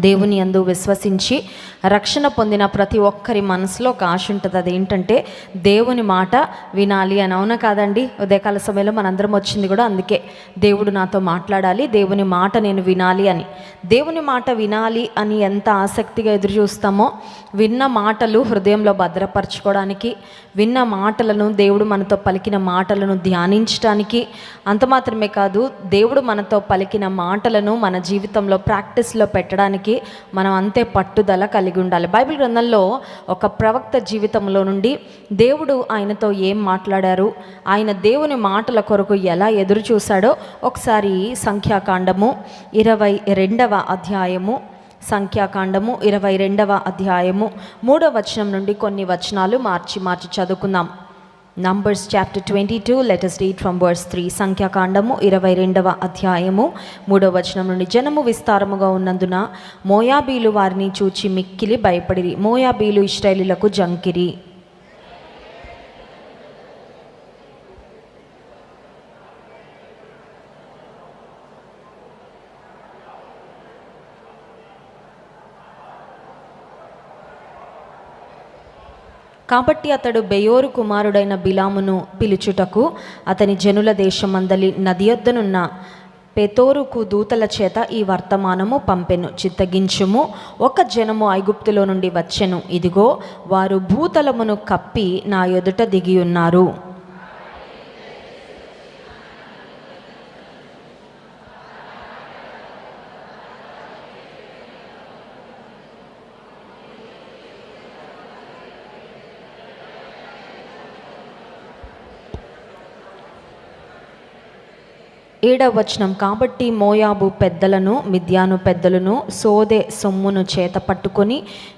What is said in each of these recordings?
దేవుని యందు విశ్వసించి రక్షణ పొందిన ప్రతి ఒక్కరి మనసులో ఒక ఆశ ఉంటుంది. అదేంటంటే దేవుని మాట వినాలి అని. అవునా కాదండి? ఉదయకాల సమయంలో మనందరం వచ్చింది కూడా అందుకే. దేవుడు నాతో మాట్లాడాలి, దేవుని మాట నేను వినాలి అని. దేవుని మాట వినాలి అని ఎంత ఆసక్తిగా ఎదురు చూస్తామో, విన్న మాటలు హృదయంలో భద్రపరచుకోవడానికి, విన్న మాటలను, దేవుడు మనతో పలికిన మాటలను ధ్యానించడానికి, అంత మాత్రమే కాదు, దేవుడు మనతో పలికిన మాటలను మన జీవితంలో ప్రాక్టీస్లో పెట్టడానికి మనం అంతే పట్టుదల కలిగి ఉండాలి. బైబిల్ గ్రంథంలో ఒక ప్రవక్త జీవితంలో నుండి దేవుడు ఆయనతో ఏం మాట్లాడారు, ఆయన దేవుని మాటల కొరకు ఎలా ఎదురు చూశాడో ఒకసారి సంఖ్యాకాండము 22వ అధ్యాయము, సంఖ్యాకాండము 22వ అధ్యాయము 3వ వచనం నుండి కొన్ని వచనాలు మార్చి చదువుకుందాం. Numbers chapter 22, let us read from verse 3. సంఖ్యాకాండము 22వ అధ్యాయము 3వ వచనం నుండి. జనము విస్తారముగా ఉన్నందున మోయాబీలు వారిని చూచి మిక్కిలి భయపడిరి. మోయాబీలు ఇశ్రాయేలీయులకు జంకిరి. కాబట్టి అతడు బెయోరు కుమారుడైన బిలామును పిలుచుటకు అతని జనుల దేశమందలి నదియొద్దనున్న పెతోరుకు దూతల చేత ఈ వర్తమానము పంపెను. చిత్తగించుము, ఒక జనము ఐగుప్తులో నుండి వచ్చెను. ఇదిగో వారు భూతలమును కప్పి నా ఎదుట దిగి ఉన్నారు. ఏడవ వచనం. కాబట్టి మోయాబు పెద్దలను, మిద్యాను పెద్దలను సోదె సొమ్మును చేత పట్టుకొని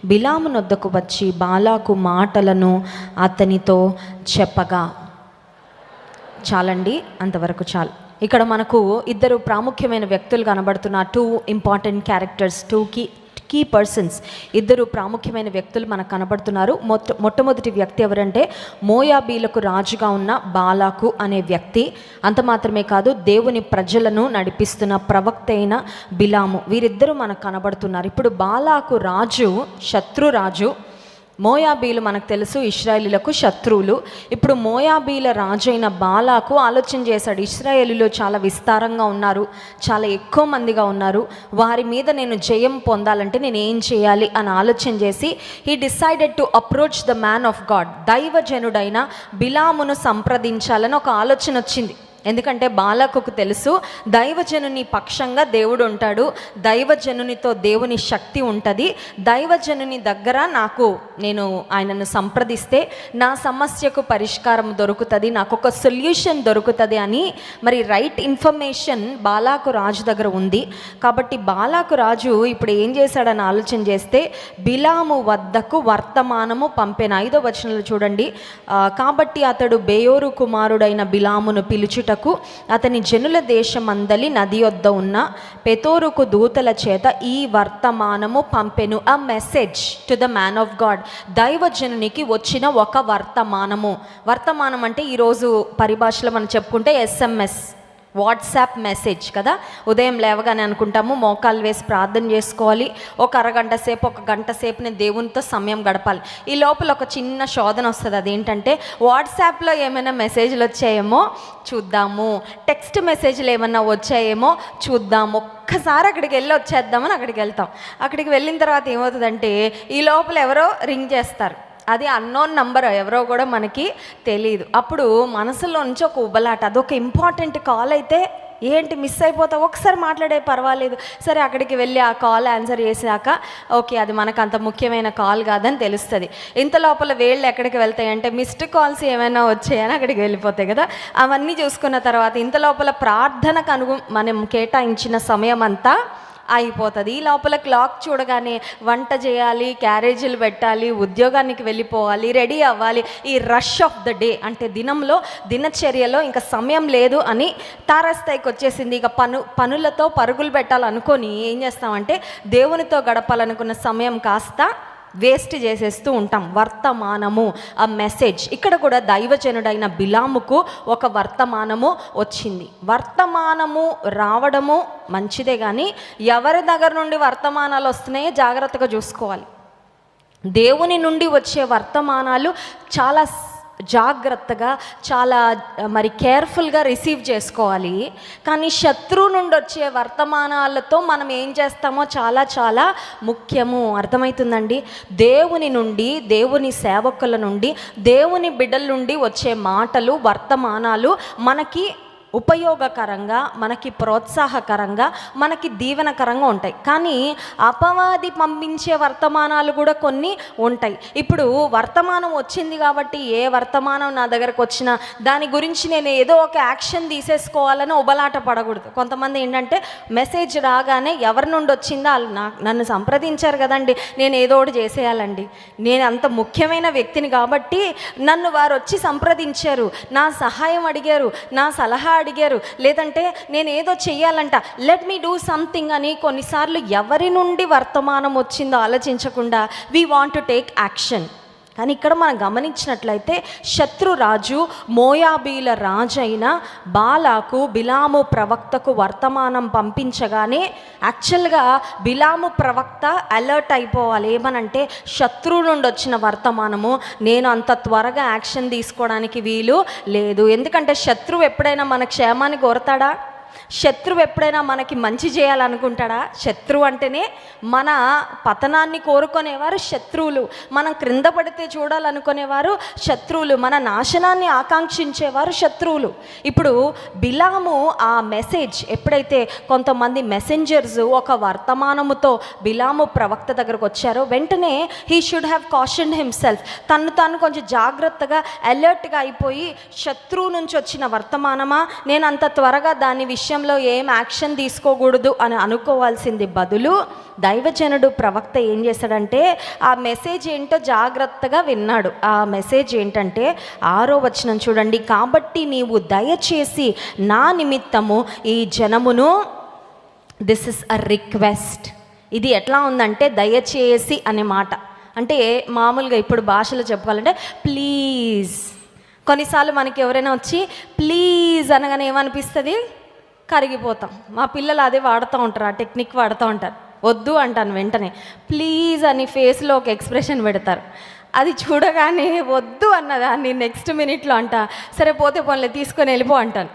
బిలాము నొద్దకు వచ్చి బాలాకు మాటలను అతనితో చెప్పగా. చాలండి, అంతవరకు చాలు. ఇక్కడ మనకు ఇద్దరు ప్రాముఖ్యమైన వ్యక్తులు కనబడుతున్న, 2 ఇంపార్టెంట్ క్యారెక్టర్స్, 2 కీ పర్సన్స్, ఇద్దరు ప్రాముఖ్యమైన వ్యక్తులు మనకు కనబడుతున్నారు. మొట్టమొదటి వ్యక్తి ఎవరంటే మోయాబీలకు రాజుగా ఉన్న బాలాకు అనే వ్యక్తి. అంత మాత్రమే కాదు, దేవుని ప్రజలను నడిపిస్తున్న ప్రవక్త అయిన బిలాము. వీరిద్దరూ మనకు కనబడుతున్నారు. ఇప్పుడు బాలాకు రాజు శత్రురాజు, మోయాబీలు మనకు తెలుసు ఇశ్రాయేలీలకు శత్రువులు. ఇప్పుడు మోయాబీల రాజైన బాలాకు ఆలోచన చేశాడు, ఇశ్రాయేలీలు చాలా విస్తారంగా ఉన్నారు, చాలా ఎక్కువ మందిగా ఉన్నారు, వారి మీద నేను జయం పొందాలంటే నేను ఏం చేయాలి అని ఆలోచన చేసి he decided to approach the man of God, దైవజనుడైన బిలామును సంప్రదించాలని ఒక ఆలోచన వచ్చింది. ఎందుకంటే బాలాకుకు తెలుసు దైవజనుని పక్షంగా దేవుడు ఉంటాడు, దైవజనునితో దేవుని శక్తి ఉంటుంది, దైవజనుని దగ్గర నేను ఆయనను సంప్రదిస్తే నా సమస్యకు పరిష్కారం దొరుకుతుంది, నాకు ఒక సొల్యూషన్ దొరుకుతుంది అని మరి రైట్ ఇన్ఫర్మేషన్ బాలాకు రాజు దగ్గర ఉంది. కాబట్టి బాలాకు రాజు ఇప్పుడు ఏం చేశాడని ఆలోచన చేస్తే బిలాము వద్దకు వర్తమానము పంపెను. 5వ వచనంలో చూడండి. కాబట్టి అతడు బెయోరు కుమారుడైన బిలామును పిలుచుట అతని జనుల దేశమందలి నది వద్ద ఉన్న పెతోరుకు దూతల చేత ఈ వర్తమానము పంపెను. A message to the man of God. దైవజనునికి వచ్చిన ఒక వర్తమానం అంటే ఈరోజు పరిభాషలో మనం చెప్పుకుంటే SMS, వాట్సాప్ మెసేజ్ కదా. ఉదయం లేవగానే అనుకుంటాము మోకాలు వేసి ప్రార్థన చేసుకోవాలి, ఒక అరగంట సేపు, ఒక గంట సేపు నేను దేవునితో సమయం గడపాలి. ఈ లోపల ఒక చిన్న శోధన వస్తుంది. అదేంటంటే వాట్సాప్లో ఏమైనా మెసేజ్లు వచ్చాయేమో చూద్దాము, టెక్స్ట్ మెసేజ్లు ఏమైనా వచ్చాయేమో చూద్దాము, ఒక్కసారి అక్కడికి వెళ్ళి వచ్చేద్దామని అక్కడికి వెళ్తాం. అక్కడికి వెళ్ళిన తర్వాత ఏమవుతుందంటే ఈ లోపల ఎవరో రింగ్ చేస్తారు, అది అన్నోన్ నంబర్, ఎవరో కూడా మనకి తెలియదు. అప్పుడు మనసులో నుంచి ఒక ఉబలాట, అదొక ఇంపార్టెంట్ కాల్ అయితే ఏంటి మిస్ అయిపోతావు, ఒకసారి మాట్లాడే పర్వాలేదు, సరే అక్కడికి వెళ్ళి ఆ కాల్ ఆన్సర్ చేసాక ఓకే అది మనకు అంత ముఖ్యమైన కాల్ కాదని తెలుస్తుంది. ఇంత లోపల వేళ్ళు ఎక్కడికి వెళ్తాయంటే మిస్డ్ కాల్స్ ఏమైనా వచ్చాయని అక్కడికి వెళ్ళిపోతాయి కదా. అవన్నీ చూసుకున్న తర్వాత ఇంత లోపల ప్రార్థనకు మనం కేటాయించిన సమయం అంతా అయిపోతుంది. ఈ లోపల క్లాక్ చూడగానే వంట చేయాలి, క్యారేజీలు పెట్టాలి, ఉద్యోగానికి వెళ్ళిపోవాలి, రెడీ అవ్వాలి. ఈ రష్ ఆఫ్ ద డే అంటే దినచర్యలో ఇంకా సమయం లేదు అని తారాస్థాయికి వచ్చేసింది. ఇక పనులతో పరుగులు పెట్టాలనుకొని ఏం చేస్తామంటే దేవునితో గడపాలనుకున్న సమయం కాస్త వేస్ట్ చేసేస్తూ ఉంటాం. వర్తమానము, ఆ మెసేజ్. ఇక్కడ కూడా దైవజనుడైన బిలాముకు ఒక వర్తమానము వచ్చింది. వర్తమానము రావడము మంచిదే, కానీ ఎవరి దగ్గర నుండి వర్తమానాలు వస్తున్నాయో జాగ్రత్తగా చూసుకోవాలి. దేవుని నుండి వచ్చే వర్తమానాలు చాలా జాగ్రత్తగా, చాలా కేర్ఫుల్గా రిసీవ్ చేసుకోవాలి. కానీ శత్రువు నుండి వచ్చే వర్తమానాలతో మనం ఏం చేస్తామో చాలా చాలా ముఖ్యము. అర్థమవుతుందండి? దేవుని నుండి, దేవుని సేవకుల నుండి, దేవుని బిడ్డల నుండి వచ్చే మాటలు, వర్తమానాలు మనకి ఉపయోగకరంగా, మనకి ప్రోత్సాహకరంగా, మనకి దీవెనకరంగా ఉంటాయి. కానీ అపవాది పంపించే వర్తమానాలు కూడా కొన్ని ఉంటాయి. ఇప్పుడు వర్తమానం వచ్చింది కాబట్టి ఏ వర్తమానం నా దగ్గరకు వచ్చినా దాని గురించి నేను ఏదో ఒక యాక్షన్ తీసేసుకోవాలని ఉబలాట పడకూడదు. కొంతమంది ఏంటంటే మెసేజ్ రాగానే ఎవరి నుండి వచ్చిందో వాళ్ళు నన్ను సంప్రదించారు కదండి, నేను ఏదో ఒకటి చేసేయాలండి, నేను అంత ముఖ్యమైన వ్యక్తిని కాబట్టి నన్ను వారు వచ్చి సంప్రదించారు, నా సహాయం అడిగారు, నా సలహా అడిగారు, లేదంటే నేను ఏదో చెయ్యాలంట, లెట్ మీ డూ సంథింగ్ అని కొన్నిసార్లు ఎవరి నుండి వర్తమానం వచ్చిందో ఆలోచించకుండా we want to take action. కానీ ఇక్కడ మనం గమనించినట్లయితే శత్రురాజు, మోయాబీల రాజు అయిన బాలాకు బిలాము ప్రవక్తకు వర్తమానం పంపించగానే యాక్చువల్గా బిలాము ప్రవక్త అలర్ట్ అయిపోవాలి. ఏమనంటే శత్రువు నుండి వచ్చిన వర్తమానము, నేను అంత త్వరగా యాక్షన్ తీసుకోవడానికి వీలు లేదు. ఎందుకంటే శత్రువు ఎప్పుడైనా మన క్షేమాన్ని కోరతాడా? శత్రువు ఎప్పుడైనా మనకి మంచి చేయాలనుకుంటాడా? శత్రువు అంటేనే మన పతనాన్ని కోరుకునేవారు శత్రువులు, మనం క్రింద పడితే చూడాలనుకునేవారు శత్రువులు, మన నాశనాన్ని ఆకాంక్షించేవారు శత్రువులు. ఇప్పుడు బిలాము ఆ మెసేజ్ ఎప్పుడైతే కొంతమంది మెసెంజర్స్ ఒక వర్తమానముతో బిలాము ప్రవక్త దగ్గరకు వచ్చారో వెంటనే he should have cautioned himself. తాను కొంచెం జాగ్రత్తగా అలర్ట్గా అయిపోయి, శత్రువు నుంచి వచ్చిన వర్తమానమా, నేను అంత త్వరగా దాని విషయంలో ఏం యాక్షన్ తీసుకోకూడదు అని అనుకోవాల్సింది బదులు దైవజనుడు ప్రవక్త ఏం చేశాడంటే ఆ మెసేజ్ ఏంటో జాగ్రత్తగా విన్నాడు. ఆ మెసేజ్ ఏంటంటే 6వ వచనం చూడండి. కాబట్టి నీవు దయచేసి నా నిమిత్తము ఈ జనమును, దిస్ ఇస్ అ రిక్వెస్ట్. ఇది ఎట్లా ఉందంటే దయచేసి అనే మాట అంటే మామూలుగా ఇప్పుడు భాషలో చెప్పుకోవాలంటే ప్లీజ్. కొన్నిసార్లు మనకి ఎవరైనా వచ్చి ప్లీజ్ అనగానే ఏమనిపిస్తుంది? కరిగిపోతాం. మా పిల్లలు అదే వాడుతూ ఉంటారు, ఆ టెక్నిక్ వాడుతూ ఉంటారు. వద్దు అంటాను వెంటనే ప్లీజ్ అని ఫేస్లో ఒక ఎక్స్ప్రెషన్ పెడతారు. అది చూడగానే వద్దు అన్నదాన్ని నెక్స్ట్ మినిట్లో అంట, సరే పోతే పోన్లే తీసుకొని వెళ్ళిపో అంటాను.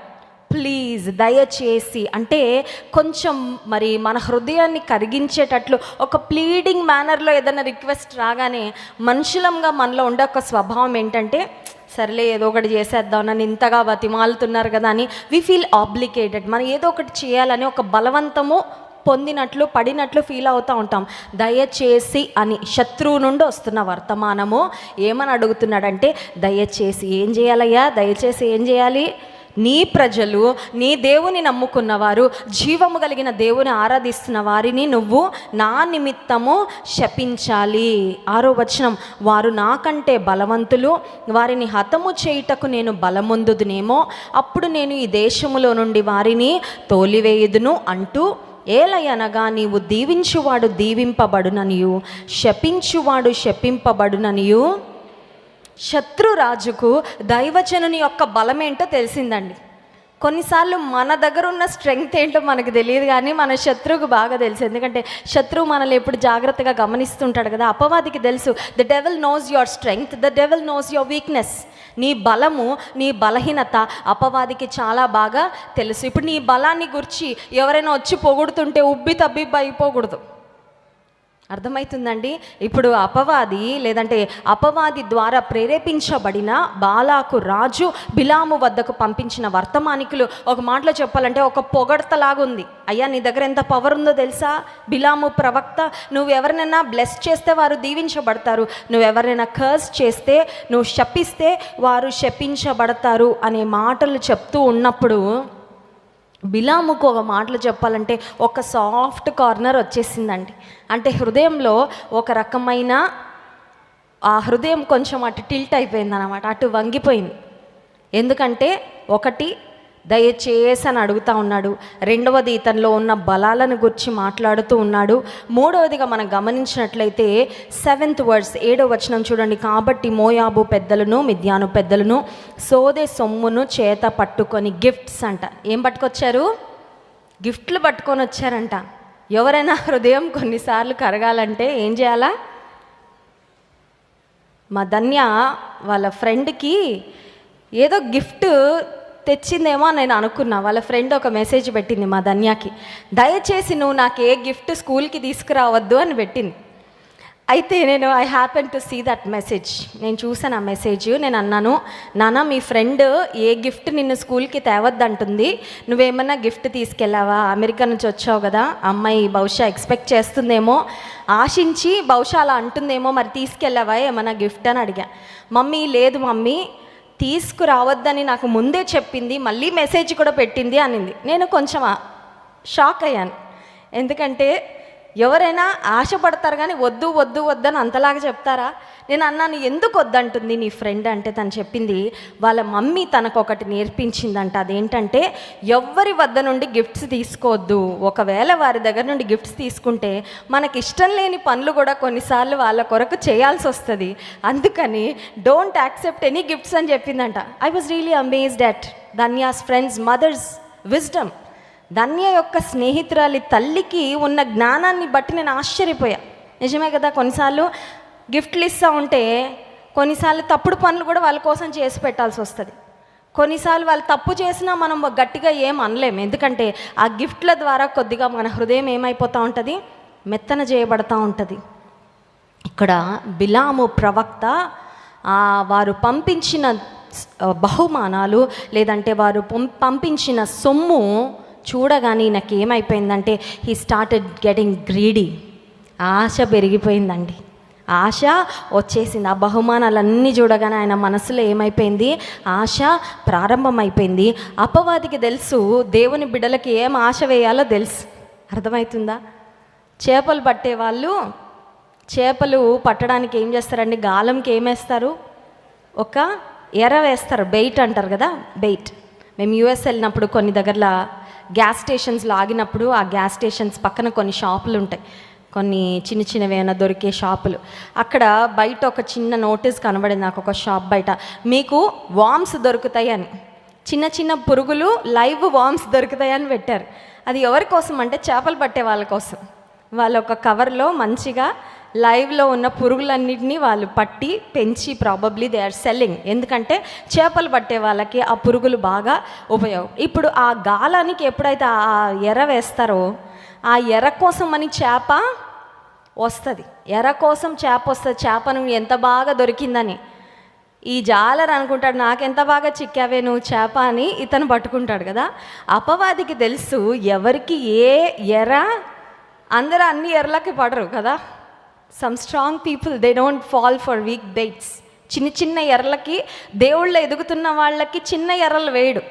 ప్లీజ్, దయచేసి అంటే కొంచెం మన హృదయాన్ని కరిగించేటట్లు ఒక ప్లీడింగ్ మేనర్లో ఏదైనా రిక్వెస్ట్ రాగానే మనుషులంగా మనలో ఉండే ఒక స్వభావం ఏంటంటే సర్లే ఏదో ఒకటి చేసేద్దాం, నన్ను ఇంతగా బతిమాలుతున్నారు కదా అని వి ఫీల్ ఆబ్లికేటెడ్. మనం ఏదో ఒకటి చేయాలని ఒక బలవంతము పొందినట్లు, పడినట్లు ఫీల్ అవుతూ ఉంటాం. దయచేసి అని శత్రువు నుండి వస్తున్న వర్తమానము ఏమని అడుగుతున్నాడంటే దయచేసి ఏం చేయాలయ్యా? దయచేసి ఏం చేయాలి? నీ ప్రజలు, నీ దేవుని నమ్ముకున్నవారు, జీవము కలిగిన దేవుని ఆరాధిస్తున్న వారిని నువ్వు నా నిమిత్తము శపించాలి. 6వ వచనం, వారు నాకంటే బలవంతులు, వారిని హతము చేయుటకు నేను బలముందుదునేమో, అప్పుడు నేను ఈ దేశములో నుండి వారిని తోలివేయుదును అంటూ, ఏలయనగా నీవు దీవించువాడు దీవింపబడుననియు, శపించువాడు శపింపబడుననియు. శత్రురాజుకు దైవజనుని యొక్క బలమేంటో తెలిసిందండి. కొన్నిసార్లు మన దగ్గర ఉన్న స్ట్రెంగ్త్ ఏంటో మనకు తెలియదు, కానీ మన శత్రువుకు బాగా తెలుసు. ఎందుకంటే శత్రువు మనల్ని ఎప్పుడు జాగ్రత్తగా గమనిస్తుంటాడు కదా. అపవాదికి తెలుసు, the devil knows your strength, the devil knows your weakness. నీ బలము, నీ బలహీనత అపవాదికి చాలా బాగా తెలుసు. ఇప్పుడు నీ బలాన్ని గురించి ఎవరైనా వచ్చి పొగుడుతుంటే ఉబ్బి తబ్బిబ్బి అయిపోకూడదు. అర్థమవుతుందండి? ఇప్పుడు అపవాది ద్వారా ప్రేరేపించబడిన బాలాకు రాజు బిలాము వద్దకు పంపించిన వర్తమానికులు ఒక మాటలో చెప్పాలంటే ఒక పొగడతలాగుంది. అయ్యా నీ దగ్గర ఎంత పవర్ ఉందో తెలుసా? బిలాము ప్రవక్త, నువ్వు ఎవరినైనా బ్లెస్ చేస్తే వారు దీవించబడతారు, నువ్వు ఎవరైనా కర్స్ చేస్తే, నువ్వు శపిస్తే వారు శపించబడతారు అనే మాటలు చెప్తూ ఉన్నప్పుడు బిలాముకు ఒక మాటలు చెప్పాలంటే ఒక సాఫ్ట్ కార్నర్ వచ్చేసిందండి. అంటే హృదయంలో ఒక రకమైన ఆ హృదయం కొంచెం అటు టిల్ట్ అయిపోయింది అన్నమాట, అటు వంగిపోయింది. ఎందుకంటే ఒకటి, దయచేసి అని అడుగుతూ ఉన్నాడు. రెండవది ఇతనిలో ఉన్న బలాలను గురించి మాట్లాడుతూ ఉన్నాడు. మూడవదిగా మనం గమనించినట్లయితే 7th verse 7వ వచనం చూడండి. కాబట్టి మోయాబు పెద్దలను మిద్యాను పెద్దలను సోదె సొమ్మును చేత పట్టుకొని గిఫ్ట్స్ అంట. ఏం పట్టుకొచ్చారు? గిఫ్ట్లు పట్టుకొని వచ్చారంట. ఎవరైనా హృదయం కొన్నిసార్లు కరగాలంటే ఏం చేయాలా? మా ధన్య వాళ్ళ ఫ్రెండ్కి ఏదో గిఫ్ట్ తెచ్చిందేమో నేను అనుకున్నా. వాళ్ళ ఫ్రెండ్ ఒక మెసేజ్ పెట్టింది మా ధన్యకి, దయచేసి నువ్వు నాకు ఏ గిఫ్ట్ స్కూల్కి తీసుకురావద్దు అని పెట్టింది. అయితే I happen to see that message. నేను చూసాను ఆ మెసేజ్. నేను అన్నాను, నాన్న మీ ఫ్రెండ్ ఏ గిఫ్ట్ నిన్ను స్కూల్కి తేవద్దంటుంది, నువ్వేమన్నా గిఫ్ట్ తీసుకెళ్ళావా? అమెరికా నుంచి వచ్చావు కదా, అమ్మాయి బహుశా ఎక్స్పెక్ట్ చేస్తుందేమో, ఆశించి బహుశా అలా అంటుందేమో, మరి తీసుకెళ్ళావా ఏమన్నా గిఫ్ట్ అని అడిగా. మమ్మీ లేదు మమ్మీ, తీసుకురావద్దని నాకు ముందే చెప్పింది, మళ్ళీ మెసేజ్ కూడా పెట్టింది అనింది. నేను కొంచెం షాక్ అయ్యాను. ఎందుకంటే ఎవరైనా ఆశపడతారు కానీ వద్దు వద్దు వద్దని అంతలాగా చెప్తారా? నేను అన్నాను, ఎందుకు వద్దంటుంది నీ ఫ్రెండ్ అంటే తను చెప్పింది వాళ్ళ మమ్మీ తనకు ఒకటి నేర్పించిందంట. అదేంటంటే ఎవ్వరి వద్ద నుండి గిఫ్ట్స్ తీసుకోవద్దు. ఒకవేళ వారి దగ్గర నుండి గిఫ్ట్స్ తీసుకుంటే మనకి ఇష్టం లేని పనులు కూడా కొన్నిసార్లు వాళ్ళ కొరకు చేయాల్సి వస్తుంది. అందుకని డోంట్ యాక్సెప్ట్ ఎనీ గిఫ్ట్స్ అని చెప్పిందంట. I was really amazed at Dhanya's friend's mother's wisdom. Dhanya యొక్క స్నేహితురాలి తల్లికి ఉన్న జ్ఞానాన్ని బట్టి నేను ఆశ్చర్యపోయా. నిజమే కదా, కొన్నిసార్లు గిఫ్ట్లు ఇస్తూ ఉంటే కొన్నిసార్లు తప్పుడు పనులు కూడా వాళ్ళ కోసం చేసి పెట్టాల్సి వస్తుంది. కొన్నిసార్లు వాళ్ళు తప్పు చేసినా మనం గట్టిగా ఏం అనలేము. ఎందుకంటే ఆ గిఫ్ట్ల ద్వారా కొద్దిగా మన హృదయం ఏమైపోతూ ఉంటుంది, మెత్తన చేయబడతా ఉంటుంది. ఇక్కడ బిలాము ప్రవక్త వారు పంపించిన బహుమానాలు లేదంటే వారు పంపించిన సొమ్ము చూడగానే నాకు ఏమైపోయిందంటే హీ స్టార్టెడ్ గెటింగ్ గ్రీడీ. ఆశ పెరిగిపోయిందండి, ఆశ వచ్చేసింది. ఆ బహుమానాలన్నీ చూడగానే ఆయన మనసులో ఏమైపోయింది, ఆశ ప్రారంభమైపోయింది. అపవాదికి తెలుసు దేవుని బిడ్డలకి ఏం ఆశ వేయాలో తెలుసు. అర్థమవుతుందా? చేపలు పట్టేవాళ్ళు చేపలు పట్టడానికి ఏం చేస్తారండి, గాలంకి ఏమేస్తారు, ఒక ఎర వేస్తారు, బెయిట్ అంటారు కదా, బెయిట్. మేము యూఎస్ వెళ్ళినప్పుడు కొన్ని దగ్గరలో గ్యాస్ స్టేషన్స్లో ఆగినప్పుడు ఆ గ్యాస్ స్టేషన్స్ పక్కన కొన్ని షాపులు ఉంటాయి, కొన్ని చిన్న చిన్నవి ఏమైనా దొరికే షాపులు. అక్కడ బయట ఒక చిన్న నోటీస్ కనబడింది నాకు, ఒక షాప్ బయట మీకు వామ్స్ దొరుకుతాయి అని, చిన్న చిన్న పురుగులు లైవ్ వామ్స్ దొరుకుతాయి అని పెట్టారు. అది ఎవరి కోసం అంటే చేపలు పట్టే వాళ్ళ కోసం. వాళ్ళు ఒక కవర్లో మంచిగా లైవ్లో ఉన్న పురుగులన్నింటినీ వాళ్ళు పట్టి పెంచి ప్రాబబ్లీ దే ఆర్ సెల్లింగ్. ఎందుకంటే చేపలు పట్టే వాళ్ళకి ఆ పురుగులు బాగా ఉపయోగం. ఇప్పుడు ఆ గాలానికి ఎప్పుడైతే ఆ ఎర వేస్తారో ఆ ఎర కోసం అని చేప వస్తుంది, ఎర కోసం చేప వస్తుంది. చేపను ఎంత బాగా దొరికిందని ఈ జాలర్ అనుకుంటాడు, నాకెంత బాగా చిక్కావే నువ్వు చేప అని ఇతను పట్టుకుంటాడు కదా. అపవాదికి తెలుసు ఎవరికి ఏ ఎర, అందరూ అన్ని ఎర్రలకి పడరు కదా. Some strong people they don't fall for weak baits. చిన్న చిన్న ఎర్రలకి, దేవుళ్ళు ఎదుగుతున్న వాళ్ళకి చిన్న ఎర్రలు వేయడు,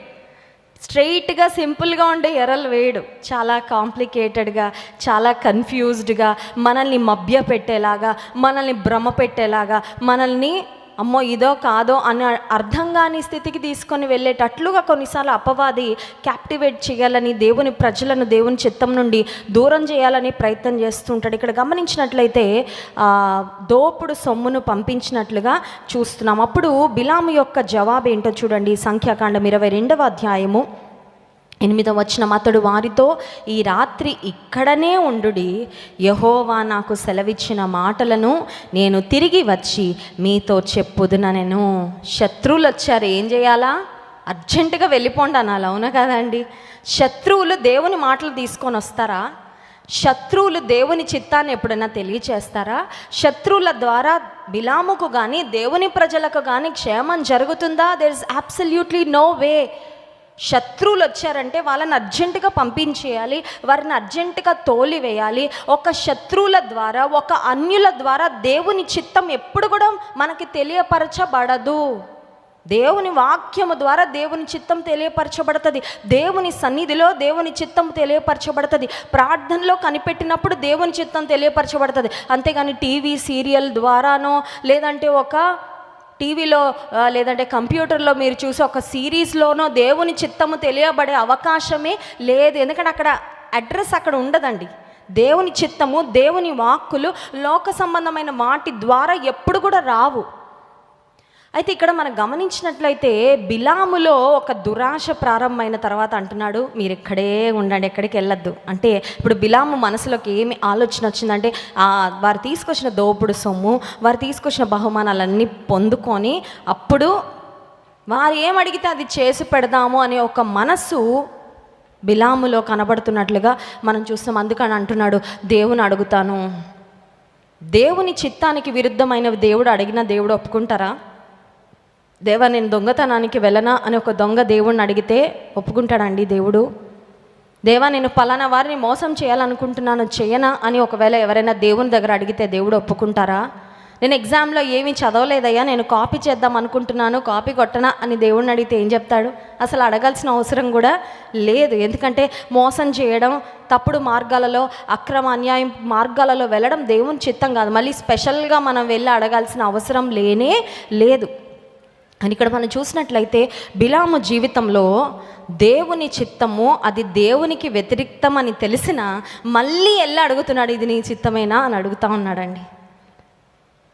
స్ట్రెయిట్గా సింపుల్గా ఉండే ఎర్రలు వేయడు. చాలా కాంప్లికేటెడ్గా, చాలా కన్ఫ్యూజ్డ్గా, మనల్ని మభ్య పెట్టేలాగా, మనల్ని భ్రమ పెట్టేలాగా, మనల్ని అమ్మో ఇదో కాదో అని అర్థం కాని స్థితికి తీసుకొని వెళ్ళేటట్లుగా కొన్నిసార్లు అపవాది క్యాప్టివేట్ చేయాలని, దేవుని ప్రజలను దేవుని చిత్తం నుండి దూరం చేయాలని ప్రయత్నం చేస్తుంటాడు. ఇక్కడ గమనించినట్లయితే దోపుడు సొమ్మును పంపించినట్లుగా చూస్తున్నాం. అప్పుడు బిలాము యొక్క జవాబు ఏంటో చూడండి. సంఖ్యాకాండం 22వ అధ్యాయము 8వ వచనం. అతడు వారితో, ఈ రాత్రి ఇక్కడనే ఉండుడి, యెహోవా నాకు సెలవిచ్చిన మాటలను నేను తిరిగి వచ్చి మీతో చెప్పుదునెను. శత్రువులు వచ్చారు, ఏం చేయాలా? అర్జెంటుగా వెళ్ళిపోండి అనాలి. అవునా కదండి? శత్రువులు దేవుని మాటలు తీసుకొని వస్తారా? శత్రువులు దేవుని చిత్తాన్ని ఎప్పుడైనా తెలియచేస్తారా? శత్రువుల ద్వారా బిలాముకు కానీ దేవుని ప్రజలకు కానీ క్షేమం జరుగుతుందా? There is absolutely no way. శత్రువులు వచ్చారంటే వాళ్ళని అర్జెంటుగా పంపించేయాలి, వారిని అర్జెంటుగా తోలివేయాలి. ఒక శత్రువుల ద్వారా, ఒక అన్యుల ద్వారా దేవుని చిత్తం ఎప్పుడు కూడా మనకి తెలియపరచబడదు. దేవుని వాక్యము ద్వారా దేవుని చిత్తం తెలియపరచబడుతుంది. దేవుని సన్నిధిలో దేవుని చిత్తం తెలియపరచబడుతుంది. ప్రార్థనలో కనిపెట్టినప్పుడు దేవుని చిత్తం తెలియపరచబడుతుంది. అంతేగాని టీవీ సీరియల్ ద్వారానో లేదంటే ఒక టీవీలో లేదంటే కంప్యూటర్లో మీరు చూసి ఒక సిరీస్లోనో దేవుని చిత్తము తెలియబడే అవకాశమే లేదు. ఎందుకంటే అక్కడ అడ్రస్ అక్కడ ఉండదండి. దేవుని చిత్తము, దేవుని వాక్కులు లోక సంబంధమైన వాటి ద్వారా ఎప్పుడు కూడా రావు. అయితే ఇక్కడ మనం గమనించినట్లయితే బిలాములో ఒక దురాశ ప్రారంభమైన తర్వాత అంటున్నాడు, మీరు ఇక్కడే ఉండండి, ఎక్కడికి వెళ్ళొద్దు. అంటే ఇప్పుడు బిలాము మనసులోకి ఏమి ఆలోచన వచ్చిందంటే, వారు తీసుకొచ్చిన దోపుడు సొమ్ము, వారు తీసుకొచ్చిన బహుమానాలన్నీ పొందుకొని అప్పుడు వారు ఏం అడిగితే అది చేసి పెడదాము అనే ఒక మనసు బిలాములో కనబడుతున్నట్లుగా మనం చూస్తాం. అందుకని అంటున్నాడు, దేవుని అడుగుతాను. దేవుని చిత్తానికి విరుద్ధమైనవి దేవుడు అడిగినా దేవుడు ఒప్పుకుంటారా? దేవా నేను దొంగతనానికి వెళ్ళనా అని ఒక దొంగ దేవుడిని అడిగితే ఒప్పుకుంటాడండి దేవుడు? దేవా నేను పలానా వారిని మోసం చేయాలనుకుంటున్నాను, చేయనా అని ఒకవేళ ఎవరైనా దేవుని దగ్గర అడిగితే దేవుడు ఒప్పుకుంటారా? నేను ఎగ్జామ్లో ఏమీ చదవలేదయ్యా, నేను కాపీ చేద్దాం అనుకుంటున్నాను, కాపీ కొట్టనా అని దేవుడిని అడిగితే ఏం చెప్తాడు? అసలు అడగాల్సిన అవసరం కూడా లేదు. ఎందుకంటే మోసం చేయడం, తప్పుడు మార్గాలలో, అక్రమ అన్యాయం మార్గాలలో వెళ్ళడం దేవుని చిత్తం కాదు. మళ్ళీ స్పెషల్గా మనం వెళ్ళి అడగాల్సిన అవసరం లేనే లేదు. అని ఇక్కడ మనం చూసినట్లయితే బిలాము జీవితంలో దేవుని చిత్తము అది దేవునికి వ్యతిరేక్తం అని తెలిసిన మళ్ళీ వెళ్ళి అడుగుతున్నాడు, ఇది నీ చిత్తమేనా అని అడుగుతా ఉన్నాడండి.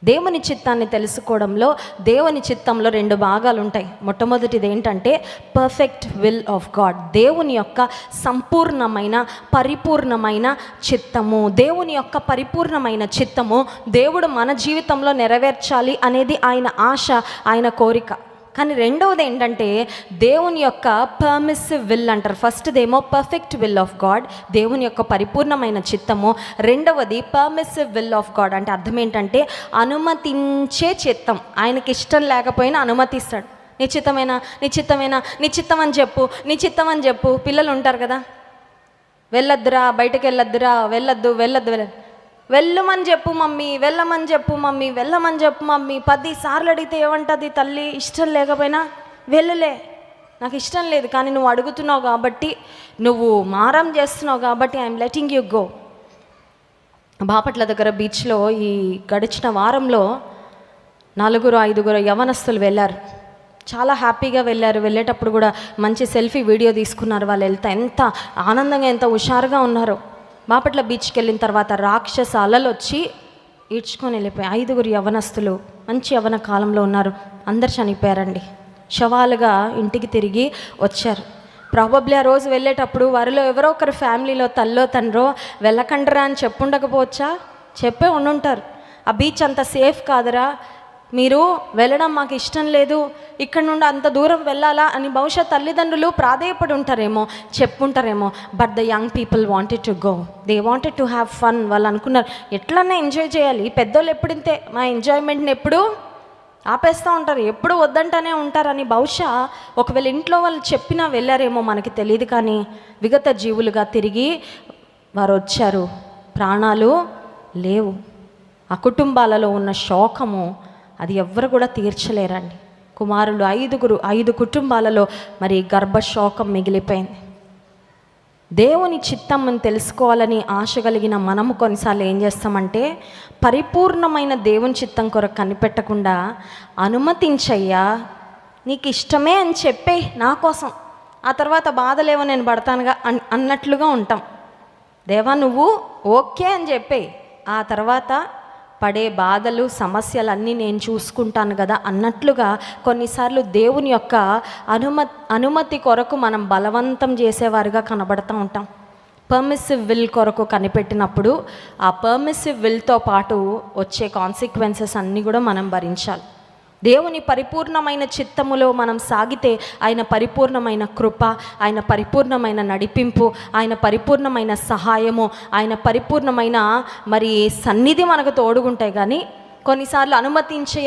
దేవుని చిత్తాన్ని తెలుసుకోవడంలో, దేవుని చిత్తంలో 2 భాగాలు ఉంటాయి. మొట్టమొదటిది ఏంటంటే పర్ఫెక్ట్ విల్ ఆఫ్ గాడ్, దేవుని యొక్క సంపూర్ణమైన పరిపూర్ణమైన చిత్తము. దేవుని యొక్క పరిపూర్ణమైన చిత్తము దేవుడు మన జీవితంలో నెరవేర్చాలి అనేది ఆయన ఆశ, ఆయన కోరిక. కానీ రెండవది ఏంటంటే దేవుని యొక్క పర్మిసివ్ విల్ అంటారు. ఫస్ట్దేమో పర్ఫెక్ట్ విల్ ఆఫ్ గాడ్, దేవుని యొక్క పరిపూర్ణమైన చిత్తము. రెండవది పర్మిసివ్ విల్ ఆఫ్ గాడ్ అంటే అర్థం ఏంటంటే అనుమతించే చిత్తం. ఆయనకి ఇష్టం లేకపోయినా అనుమతిస్తాడు. నిశ్చితమేనా, నిశ్చితమేనా, నిశ్చితం అని చెప్పు, నిశ్చితం అని చెప్పు. పిల్లలు ఉంటారు కదా, వెళ్ళొద్దురా, బయటకు వెళ్ళొద్దురా, వెళ్ళొద్దు వెళ్ళొద్దు వెళ్ళదు, వెళ్ళమని చెప్పు మమ్మీ, వెళ్ళమని చెప్పు మమ్మీ, వెళ్ళమని చెప్పు మమ్మీ. 10 సార్లు అడిగితే ఏమంటుంది తల్లి? ఇష్టం లేకపోయినా వెళ్ళలే, నాకు ఇష్టం లేదు, కానీ నువ్వు అడుగుతున్నావు కాబట్టి, నువ్వు మారం చేస్తున్నావు కాబట్టి I'm letting you go. Bapatla దగ్గర బీచ్లో ఈ గడిచిన వారంలో 4-5 యవనస్తులు వెళ్ళారు. చాలా హ్యాపీగా వెళ్ళారు. వెళ్ళేటప్పుడు కూడా మంచి సెల్ఫీ వీడియో తీసుకున్నారు. వాళ్ళు ఎంత ఆనందంగా, ఎంత హుషారుగా ఉన్నారు. బాపట్ల బీచ్కి వెళ్ళిన తర్వాత రాక్షస అలలు వచ్చి ఈడ్చుకొని వెళ్ళిపోయాయి. 5 యవనస్తులు మంచి యవన కాలంలో ఉన్నారు, అందరు చనిపోయారండి. శవాలుగా ఇంటికి తిరిగి వచ్చారు. ప్రాబబ్లీ ఆ రోజు వెళ్ళేటప్పుడు వారిలో ఎవరో ఒకరు ఫ్యామిలీలో తల్లో తండ్రో వెళ్ళకండరా అని చెప్పుండకపోవచ్చా? చెప్పే ఉండుంటారు, ఆ బీచ్ అంత సేఫ్ కాదురా, మీరు వెళ్ళడం మాకు ఇష్టం లేదు, ఇక్కడ నుండి అంత దూరం వెళ్ళాలా అని బహుశా తల్లిదండ్రులు ప్రాధేయపడి ఉంటారేమో, చెప్పుంటారేమో. But the young people wanted to go, they wanted to have fun. వాళ్ళు అనుకున్నారు ఎట్లన్నా ఎంజాయ్ చేయాలి. పెద్దోళ్ళు ఎప్పుడింతే మా ఎంజాయ్మెంట్ని ఎప్పుడు ఆపేస్తూ ఉంటారు, ఎప్పుడు వద్దంటూనే ఉంటారని బహుశా ఒకవేళ ఇంట్లో వాళ్ళు చెప్పినా వెళ్ళారేమో మనకి తెలియదు. కానీ విగత జీవులుగా తిరిగి వారు వచ్చారు, ప్రాణాలు లేవు. ఆ కుటుంబాలలో ఉన్న శోకము అది ఎవ్వరు కూడా తీర్చలేరండి. కుమారులు 5 కుటుంబాలలో మరి గర్భశోకం మిగిలిపోయింది. దేవుని చిత్తమును తెలుసుకోవాలని ఆశ కలిగిన మనము కొన్నిసార్లు ఏం చేస్తామంటే పరిపూర్ణమైన దేవుని చిత్తం కొరకు కనిపెట్టకుండా అనుమతించయ్యా, నీకు ఇష్టమే అని చెప్పే నా కోసం, ఆ తర్వాత బాధలేవో నేను పడతానుగా అన్నట్లుగా ఉంటాం. దేవా నువ్వు ఓకే అని చెప్పే, ఆ తర్వాత పడే బాధలు సమస్యలన్నీ నేను చూసుకుంటాను కదా అన్నట్లుగా కొన్నిసార్లు దేవుని యొక్క అనుమతి కొరకు మనం బలవంతం చేసేవారుగా కనబడుతూ ఉంటాం. పర్మిసివ్ విల్ కొరకు కనిపెట్టినప్పుడు ఆ పర్మిసివ్ విల్తో పాటు వచ్చే కాన్సిక్వెన్సెస్ అన్నీ కూడా మనం భరించాలి. దేవుని పరిపూర్ణమైన చిత్తములో మనం సాగితే ఆయన పరిపూర్ణమైన కృప, ఆయన పరిపూర్ణమైన నడిపింపు, ఆయన పరిపూర్ణమైన సహాయము, ఆయన పరిపూర్ణమైన మరి సన్నిధి మనకు తోడుగుంటాయి. కానీ కొన్నిసార్లు అనుమతించే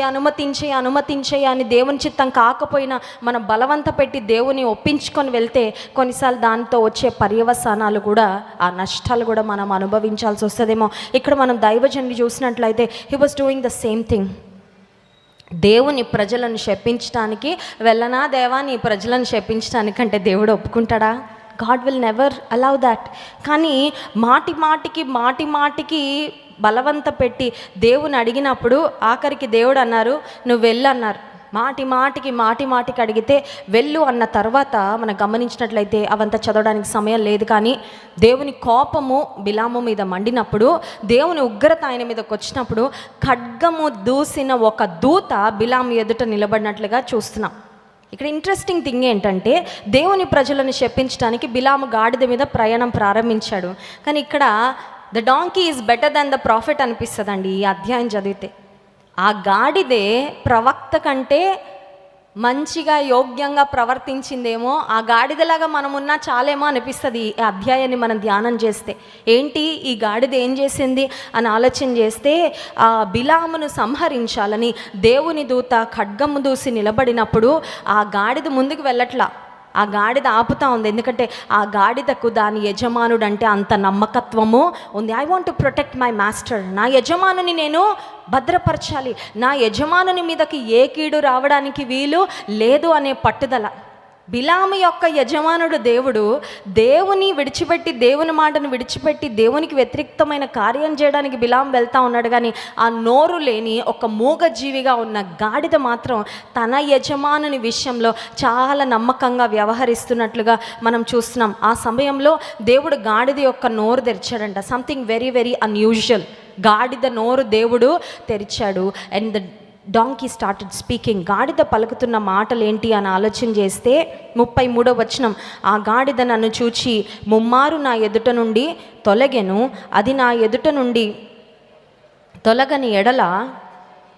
అని దేవుని చిత్తం కాకపోయినా మనం బలవంత పెట్టి దేవుని ఒప్పించుకొని వెళ్తే కొన్నిసార్లు దాంతో వచ్చే పర్యవసానాలు కూడా, ఆ నష్టాలు కూడా మనం అనుభవించాల్సి వస్తుందేమో. ఇక్కడ మనం దైవజనుని చూసినట్లయితే he was doing the same thing. దేవుని ప్రజలను శపించడానికి వెళ్ళనా దేవా, నీ ప్రజలను శపించడానికంటే దేవుడు ఒప్పుకుంటాడా? God will never allow that. కానీ మాటికి బలవంత పెట్టి దేవుని అడిగినప్పుడు ఆఖరికి దేవుడు అన్నారు నువ్వు వెళ్ళన్నారు. మాటి మాటికి అడిగితే వెళ్ళు అన్న తర్వాత మనం గమనించినట్లయితే అవంతా చదవడానికి సమయం లేదు. కానీ దేవుని కోపము బిలాము మీద మండినప్పుడు, దేవుని ఉగ్రత ఆయన మీదకి వచ్చినప్పుడు ఖడ్గము దూసిన ఒక దూత బిలాము ఎదుట నిలబడినట్లుగా చూస్తున్నాం. ఇక్కడ ఇంట్రెస్టింగ్ థింగ్ ఏంటంటే, దేవుని ప్రజలను శపించడానికి బిలాము గాడిద మీద ప్రయాణం ప్రారంభించాడు. కానీ ఇక్కడ the donkey is better than the profit అనిపిస్తుందండి ఈ అధ్యాయం చదివితే. ఆ గాడిదే ప్రవక్త కంటే మంచిగా యోగ్యంగా ప్రవర్తించిందేమో, ఆ గాడిదలాగా మనం ఉన్నా చాలేమో అనిపిస్తుంది ఈ అధ్యాయాన్ని మనం ధ్యానం చేస్తే. ఏంటి ఈ గాడిద ఏం చేసింది అని ఆలోచన చేస్తే, ఆ బిలామును సంహరించాలని దేవుని దూత ఖడ్గము దూసి నిలబడినప్పుడు ఆ గాడిద ముందుకు వెళ్ళట్లా, ఆ గాడిద ఆపుతా ఉంది. ఎందుకంటే ఆ గాడిదకు దాని యజమానుడు అంటే అంత నమ్మకత్వము ఉంది. I want to protect my master, నా యజమానుని నేను భద్రపరచాలి, నా యజమానుని మీదకి ఏ కీడు రావడానికి వీలు లేదు అనే పట్టుదల. బిలాము యొక్క యజమానుడు దేవుడు. దేవుని విడిచిపెట్టి, దేవుని మాటను విడిచిపెట్టి దేవునికి వ్యతిరేక్తమైన కార్యం చేయడానికి బిలాము వెళ్తా ఉన్నాడు. కానీ ఆ నోరు లేని ఒక మూగజీవిగా ఉన్న గాడిద మాత్రం తన యజమానుని విషయంలో చాలా నమ్మకంగా వ్యవహరిస్తున్నట్లుగా మనం చూస్తున్నాం. ఆ సమయంలో దేవుడు గాడిద యొక్క నోరు తెరిచాడంట. Something very very unusual. గాడిద నోరు దేవుడు తెరిచాడు. And the donkey started speaking. గాడిద పలుకుతున్న మాటలు ఏంటి అని ఆలోచన చేస్తే 33వ వచనం, ఆ గాడిద నన్ను చూచి ముమ్మారు నా ఎదుట నుండి తొలగెను, అది నా ఎదుట నుండి తొలగని ఎడల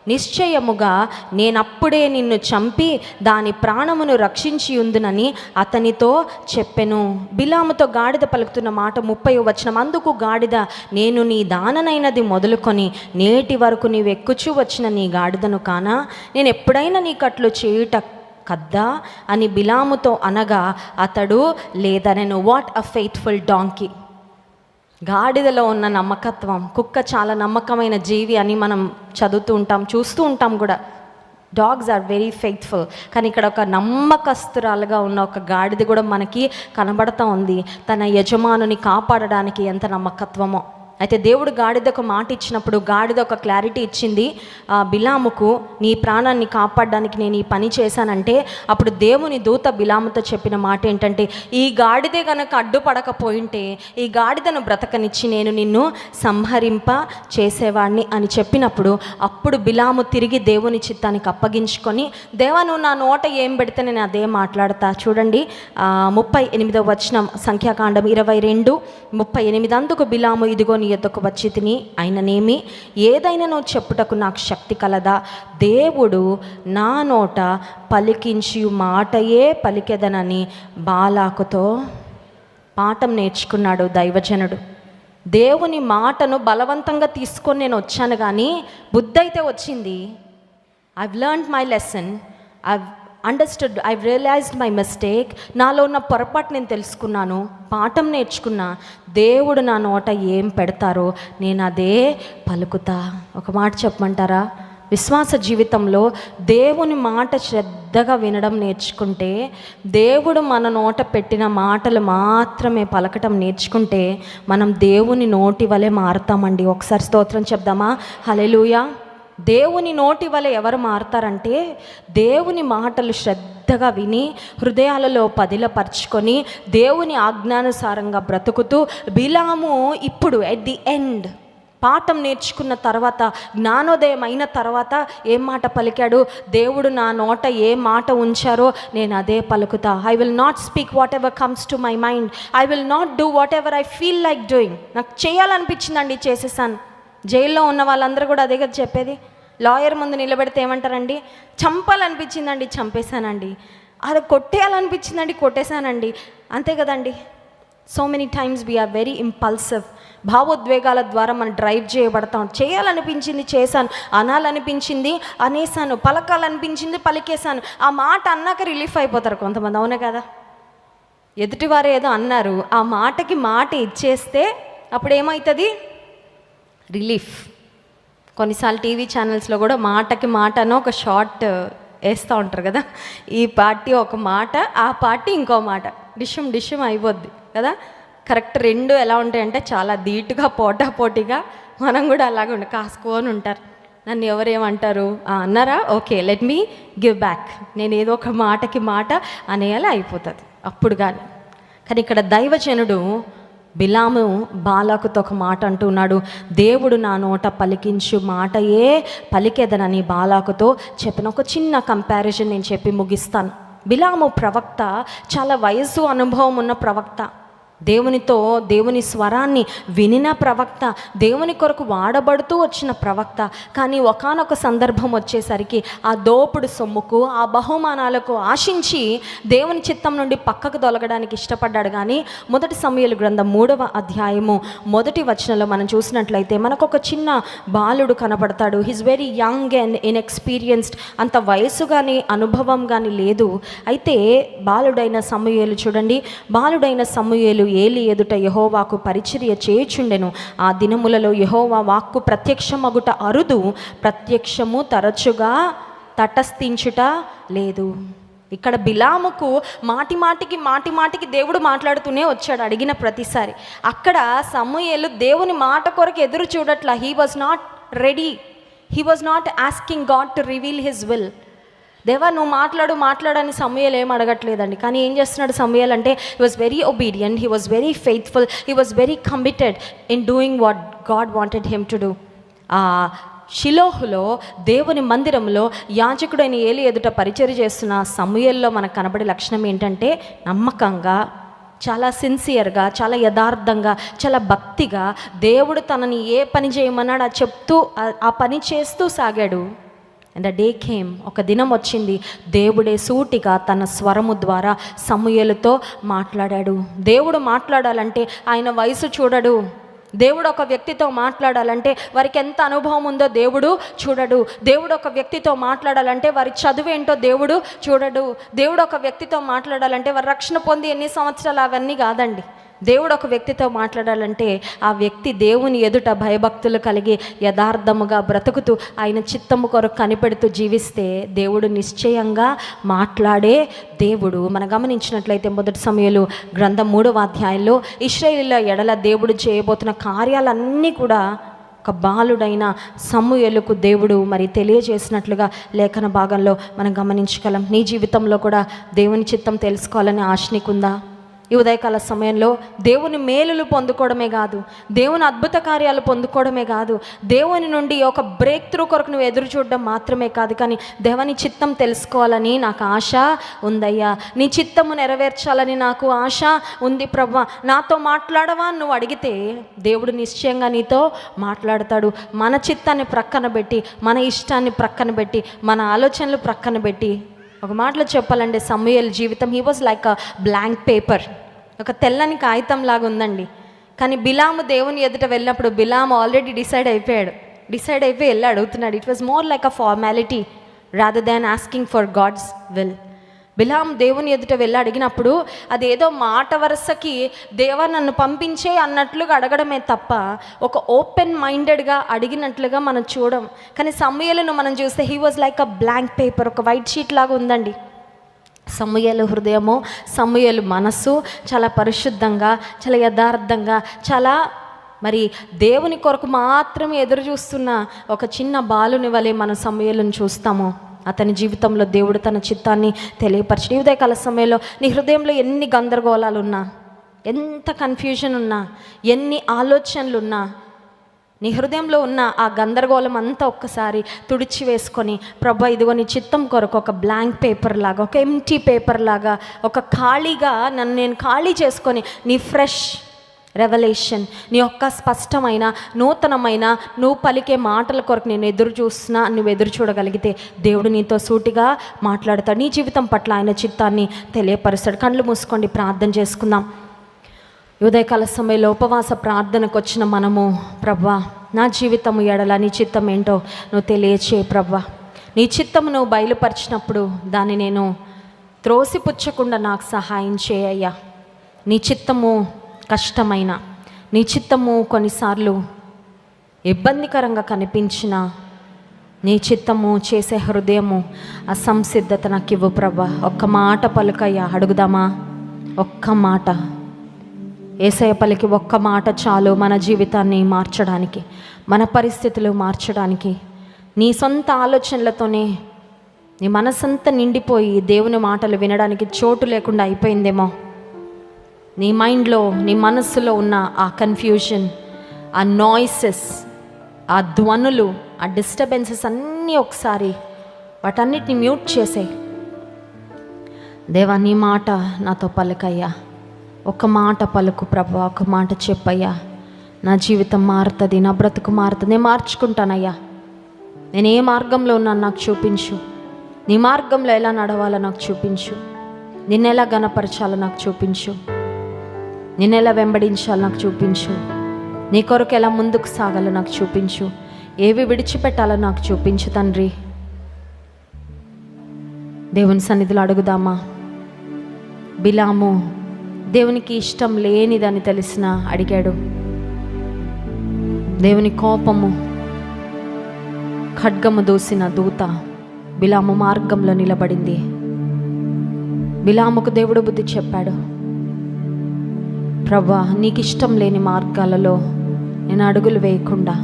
నిశ్చయముగా నేనప్పుడే నిన్ను చంపి దాని ప్రాణమును రక్షించి ఉందునని అతనితో చెప్పెను. బిలాముతో గాడిద పలుకుతున్న మాట 30వ వచనం, అందుకు గాడిద, నేను నీ దాననైనది మొదలుకొని నేటి వరకు నీవు ఎక్కుచూ వచ్చిన నీ గాడిదను కానా, నేను ఎప్పుడైనా నీకట్లు చేయుట కద్దా అని బిలాముతో అనగా అతడు లేదనెను. What a faithful donkey. గాడిదలో ఉన్న నమ్మకత్వం. కుక్క చాలా నమ్మకమైన జీవి అని మనం చదువుతూ ఉంటాం, చూస్తూ ఉంటాం కూడా. Dogs are very faithful. కానీ ఇక్కడ ఒక నమ్మకస్తురాలుగా ఉన్న ఒక గాడిద కూడా మనకి కనబడుతూ ఉంది, తన యజమానుని కాపాడడానికి ఎంత నమ్మకత్వమో. అయితే దేవుడు గాడిదకు మాట ఇచ్చినప్పుడు గాడిద ఒక క్లారిటీ ఇచ్చింది బిలాముకు, నీ ప్రాణాన్ని కాపాడడానికి నేను ఈ పని చేశానంటే అప్పుడు దేవుని దూత బిలాముతో చెప్పిన మాట ఏంటంటే, ఈ గాడిదే కనుక అడ్డుపడకపోయింటే ఈ గాడిదను బ్రతకనిచ్చి నేను నిన్ను సంహరింప చేసేవాడిని అని చెప్పినప్పుడు అప్పుడు బిలాము తిరిగి దేవుని చిత్తానికి అప్పగించుకొని, దేవా నువ్వు నా నోట ఏం పెడితే నేను అదే మాట్లాడతా. చూడండి 38వ వచనం, సంఖ్యాకాండం 22:38, అందుకు బిలాము, ఇదిగో నీ యొద్దకు వచ్చి తిని అయిననేమి ఏదైనా నువ్వు చెప్పుటకు నాకు శక్తి కలదా, దేవుడు నా నోట పలికించి మాటయే పలికెదనని బాలాకుతో పాఠం నేర్చుకున్నాడు దైవజనుడు. దేవుని మాటను బలవంతంగా తీసుకొని నేను వచ్చాను, కానీ బుద్ధి అయితే వచ్చింది. I've learned my lesson, I've understood, I realised my mistake. నాలో ఉన్న పొరపాటు నేను తెలుసుకున్నాను, పాఠం నేర్చుకున్నా. దేవుడు నా నోట ఏం పెడతారో నేను అదే పలుకుతా. ఒక మాట చెప్పమంటారా? విశ్వాస జీవితంలో దేవుని మాట శ్రద్ధగా వినడం నేర్చుకుంటే, దేవుడు మన నోట పెట్టిన మాటలు మాత్రమే పలకటం నేర్చుకుంటే మనం దేవుని నోటి వలె మారుతామండి. ఒకసారి స్తోత్రం చెప్దామా? హల్లెలూయా. దేవుని నోటి వలె ఎవరు మారుతారంటే, దేవుని మాటలు శ్రద్ధగా విని హృదయాలలో పదిలపరుచుకొని దేవుని ఆజ్ఞానుసారంగా బ్రతుకుతూ బిలాము ఇప్పుడు ఎట్ ది ఎండ్ పాఠం నేర్చుకున్న తర్వాత, జ్ఞానోదయం అయిన తర్వాత ఏం మాట పలికాడు? దేవుడు నా నోట ఏ మాట ఉంచారో నేను అదే పలుకుతా. I will not speak whatever comes to my mind, I will not do whatever I feel like doing. నాకు చేయాలనిపించిందండి, చేసేసాను. జైల్లో ఉన్న వాళ్ళందరూ కూడా అదే కదా చెప్పేది. లాయర్ ముందు నిలబెడితే ఏమంటారండి? చంపాలనిపించిందండి, చంపేశానండి. అది కొట్టేయాలనిపించిందండి, కొట్టేశానండి. అంతే కదండి. So many times we are very impulsive. భావోద్వేగాల ద్వారా మనం డ్రైవ్ చేయబడతాం. చేయాలనిపించింది చేశాను, అనాలనిపించింది అనేసాను, పలకాలనిపించింది పలికేశాను. ఆ మాట అన్నాక రిలీఫ్ అయిపోతారు కొంతమంది, అవునే కదా? ఎదుటివారు ఏదో అన్నారు, ఆ మాటకి మాట ఇచ్చేస్తే అప్పుడు ఏమవుతుంది? రిలీఫ్. కొన్నిసార్లు టీవీ ఛానల్స్లో కూడా మాటకి మాట అని ఒక షార్ట్ వేస్తూ ఉంటారు కదా. ఈ పార్టీ ఒక మాట, ఆ పార్టీ ఇంకో మాట, డిషం అయిపోద్ది కదా. కరెక్ట్ రెండు ఎలా ఉంటాయంటే చాలా ధీటుగా పోటాపోటీగా, మనం కూడా అలాగే కాసుకొని ఉంటారు. నన్ను ఎవరేమంటారు అన్నారా, okay let me give back, నేను ఏదో ఒక మాటకి మాట అనేయాలి, అయిపోతుంది అప్పుడు. కానీ ఇక్కడ దైవజనుడు బిలాము బాలాకుతో ఒక మాట అంటున్నాడు, దేవుడు నా నోట పలికించు మాటయే పలికేదనని బాలాకుతో చెప్పిన ఒక చిన్న కంపారిజన్ నేను చెప్పి ముగిస్తాను. బిలాము ప్రవక్త, చాలా వయసు అనుభవం ఉన్న ప్రవక్త, దేవుని స్వరాన్ని వినిన ప్రవక్త, దేవుని కొరకు వాడబడుతూ వచ్చిన ప్రవక్త. కానీ ఒకానొక సందర్భం వచ్చేసరికి ఆ దోపుడు సొమ్ముకు, ఆ బహుమానాలకు ఆశించి దేవుని చిత్తం నుండి పక్కకు తొలగడానికి ఇష్టపడ్డాడు. కానీ మొదటి సమూయేలు గ్రంథం 3వ అధ్యాయము 1వ వచనంలో మనం చూసినట్లయితే మనకు ఒక చిన్న బాలుడు కనబడతాడు. He's very young and inexperienced, అంత వయసు కానీ అనుభవం కానీ లేదు. అయితే బాలుడైన సమూయేలు చూడండి, బాలుడైన సమూయేలు ఏలి ఎదుట యెహోవాకు పరిచర్య చేయుచుండెను. ఆ దినములలో యెహోవా వాక్కు ప్రత్యక్షమగుట అరుదు, ప్రత్యక్షము తరచుగా తటస్థించుట లేదు. ఇక్కడ బిలాముకు మాటి మాటికి దేవుడు మాట్లాడుతూనే వచ్చాడు అడిగిన ప్రతిసారి. అక్కడ సమూయేలు దేవుని మాట కొరకు ఎదురు చూడట్లా. He was not ready, he was not asking God to reveal his will. దేవా నువ్వు మాట్లాడని సమూయేలు ఏం అడగట్లేదండి. కానీ ఏం చేస్తున్నాడు సమూయేలు అంటే, he was very obedient, he was very faithful, he was very committed in doing what God wanted him to do. ఆ షిలోహులో దేవుని మందిరంలో యాజకుడైన ఏలి ఎదుట పరిచర్య చేస్తున్న సమూయేల్లో మనకు కనబడే లక్షణం ఏంటంటే, నమ్మకంగా, చాలా సిన్సియర్గా, చాలా యథార్థంగా, చాలా భక్తిగా దేవుడు తనని ఏ పని చేయమన్నాడు అది చెప్తూ ఆ పని చేస్తూ సాగాడు. అండ్ డే కేమ్, ఒక దినం వచ్చింది, దేవుడే సూటిగా తన స్వరము ద్వారా సమూయేలుతో మాట్లాడాడు. దేవుడు మాట్లాడాలంటే ఆయన వయసు చూడడు. దేవుడు ఒక వ్యక్తితో మాట్లాడాలంటే వారికి ఎంత అనుభవం ఉందో దేవుడు చూడడు. దేవుడు ఒక వ్యక్తితో మాట్లాడాలంటే వారి చదువేంటో దేవుడు చూడడు. దేవుడు ఒక వ్యక్తితో మాట్లాడాలంటే వారి రక్షణ పొంది ఎన్ని సంవత్సరాలు, అవన్నీ కాదండి. దేవుడు ఒక వ్యక్తితో మాట్లాడాలంటే ఆ వ్యక్తి దేవుని ఎదుట భయభక్తులు కలిగి యథార్థముగా బ్రతుకుతూ ఆయన చిత్తము కొరకు కనిపెడుతూ జీవిస్తే దేవుడు నిశ్చయంగా మాట్లాడే దేవుడు. మనం గమనించినట్లయితే మొదటి సమూయేలు గ్రంథం 3వ అధ్యాయంలో ఇశ్రాయేలీయుల ఎడల దేవుడు చేయబోతున్న కార్యాలన్నీ కూడా ఒక బాలుడైన సమూయేలుకు దేవుడు మరి తెలియజేసినట్లుగా లేఖన భాగంలో మనం గమనించగలం. నీ జీవితంలో కూడా దేవుని చిత్తం తెలుసుకోవాలని ఆశ నీకుందా? ఈ ఉదయకాల సమయంలో దేవుని మేలులు పొందుకోవడమే కాదు, దేవుని అద్భుత కార్యాలు పొందుకోవడమే కాదు, దేవుని నుండి ఒక బ్రేక్ త్రూ కొరకు నువ్వు ఎదురు చూడడం మాత్రమే కాదు, కానీ దేవుని చిత్తం తెలుసుకోవాలని నాకు ఆశ ఉందయ్యా, నీ చిత్తము నెరవేర్చాలని నాకు ఆశ ఉంది ప్రభువా, నాతో మాట్లాడవా నువ్వు అడిగితే దేవుడు నిశ్చయంగా నీతో మాట్లాడతాడు. మన చిత్తాన్ని ప్రక్కన పెట్టి, మన ఇష్టాన్ని ప్రక్కన పెట్టి, మన ఆలోచనలు ప్రక్కన పెట్టి, ఒక మాటలో చెప్పాలంటే సమూయేలు జీవితం, he was like a blank paper, ఒక తెల్లని కాగితం లాగా ఉందండి. కానీ బిలాము దేవుని ఎదుట వెళ్ళినప్పుడు బిలాము ఆల్రెడీ డిసైడ్ అయిపోయి వెళ్ళి అడుగుతున్నాడు. It was more like a formality rather than asking for God's will. బిలాము దేవుని ఎదుట వెళ్ళి అడిగినప్పుడు అదేదో మాట వరుసకి దేవా నన్ను పంపించే అన్నట్లుగా అడగడమే తప్ప ఒక ఓపెన్ మైండెడ్గా అడిగినట్లుగా మనం చూడం. కానీ సమూయేలును మనం చూస్తే he was like a blank paper, ఒక వైట్ షీట్ లాగా ఉందండి. సమూయేలు హృదయము, సమూయేలు మనస్సు చాలా పరిశుద్ధంగా, చాలా యథార్థంగా, చాలా మరి దేవుని కొరకు మాత్రమే ఎదురు చూస్తున్న ఒక చిన్న బాలుని వలె మనం సమూయేలును చూస్తాము. అతని జీవితంలో దేవుడు తన చిత్తాన్ని తెలియపరచడు. ఈ ఉదయకాల సమయంలో నీ హృదయంలో ఎన్ని గందరగోళాలు ఉన్నా, ఎంత కన్ఫ్యూజన్ ఉన్నా, ఎన్ని ఆలోచనలు ఉన్నా, నీ హృదయంలో ఉన్న ఆ గందరగోళం అంతా ఒక్కసారి తుడిచి వేసుకొని, ప్రభా ఇదిగో నీ చిత్తం కొరకు ఒక బ్లాంక్ పేపర్ లాగా, ఒక ఎంటీ పేపర్ లాగా, ఒక ఖాళీగా నన్ను నేను ఖాళీ చేసుకొని నీ ఫ్రెష్ రెవల్యూషన్, నీ యొక్క స్పష్టమైన నూతనమైన నువ్వు పలికే మాటల కొరకు నేను ఎదురు చూస్తున్నా, నువ్వు ఎదురు చూడగలిగితే దేవుడు నీతో సూటిగా మాట్లాడతాడు. నీ జీవితం పట్ల ఆయన చిత్తాన్ని తెలియపరుస్తాడు. కళ్ళు మూసుకోండి, ప్రార్థన చేసుకుందాం. ఉదయకాల సమయంలో ఉపవాస ప్రార్థనకు వచ్చిన మనము, ప్రభా నా జీవితము ఎడల నీ చిత్తం ఏంటో నువ్వు తెలియచేయి ప్రభా. నీ చిత్తము నువ్వు బయలుపరిచినప్పుడు దాన్ని నేను త్రోసిపుచ్చకుండా నాకు సహాయం చేయయ్యా. నీ చిత్తము కష్టమైన, నీ చిత్తము కొన్నిసార్లు ఇబ్బందికరంగా కనిపించిన, నీ చిత్తము చేసే హృదయము అసంసిద్ధత నాకు ఇవ్వు ప్రభా. ఒక్క మాట పలుకయ్యా, అడుగుదామా? ఒక్క మాట యేసయ్య పలికి ఒక్క మాట చాలు మన జీవితాన్ని మార్చడానికి, మన పరిస్థితులు మార్చడానికి. నీ సొంత ఆలోచనలతోనే నీ మనసంతా నిండిపోయి దేవుని మాటలు వినడానికి చోటు లేకుండా అయిపోయిందేమో. నీ మైండ్లో, నీ మనస్సులో ఉన్న ఆ కన్ఫ్యూజన్, ఆ నాయిసెస్, ఆ ధ్వనులు, ఆ డిస్టర్బెన్సెస్ అన్నీ ఒకసారి వాటన్నిటిని మ్యూట్ చేసే. దేవా, నీ మాట నాతో పలుకయ్యా. ఒక మాట పలుకు ప్రభు, ఒక మాట చెప్పయ్యా. నా జీవితం మారుతుంది, నా బ్రతుకు మారుతుంది, నేను మార్చుకుంటానయ్యా. నేను ఏ మార్గంలో ఉన్నాను నాకు చూపించు. నీ మార్గంలో ఎలా నడవాలో నాకు చూపించు. నిన్నెలా గణపరచాలో నాకు చూపించు. నిన్నెలా వెంబడించాలో నాకు చూపించు. నీ కొరకు ఎలా ముందుకు సాగాలో నాకు చూపించు. ఏవి విడిచిపెట్టాలో నాకు చూపించు తండ్రి. దేవుని సన్నిధిలో అడుగుదామా? బిలాము దేవునికి ఇష్టం లేనిదని తెలిసిన అడిగాడు. దేవుని కోపము ఖడ్గము దూసిన దూత బిలాము మార్గంలో నిలబడింది. బిలాముకు దేవుడు బుద్ధి చెప్పాడు. ప్రభా, నీకు ఇష్టం లేని మార్గాలలో నేను అడుగులు వేయకుండా,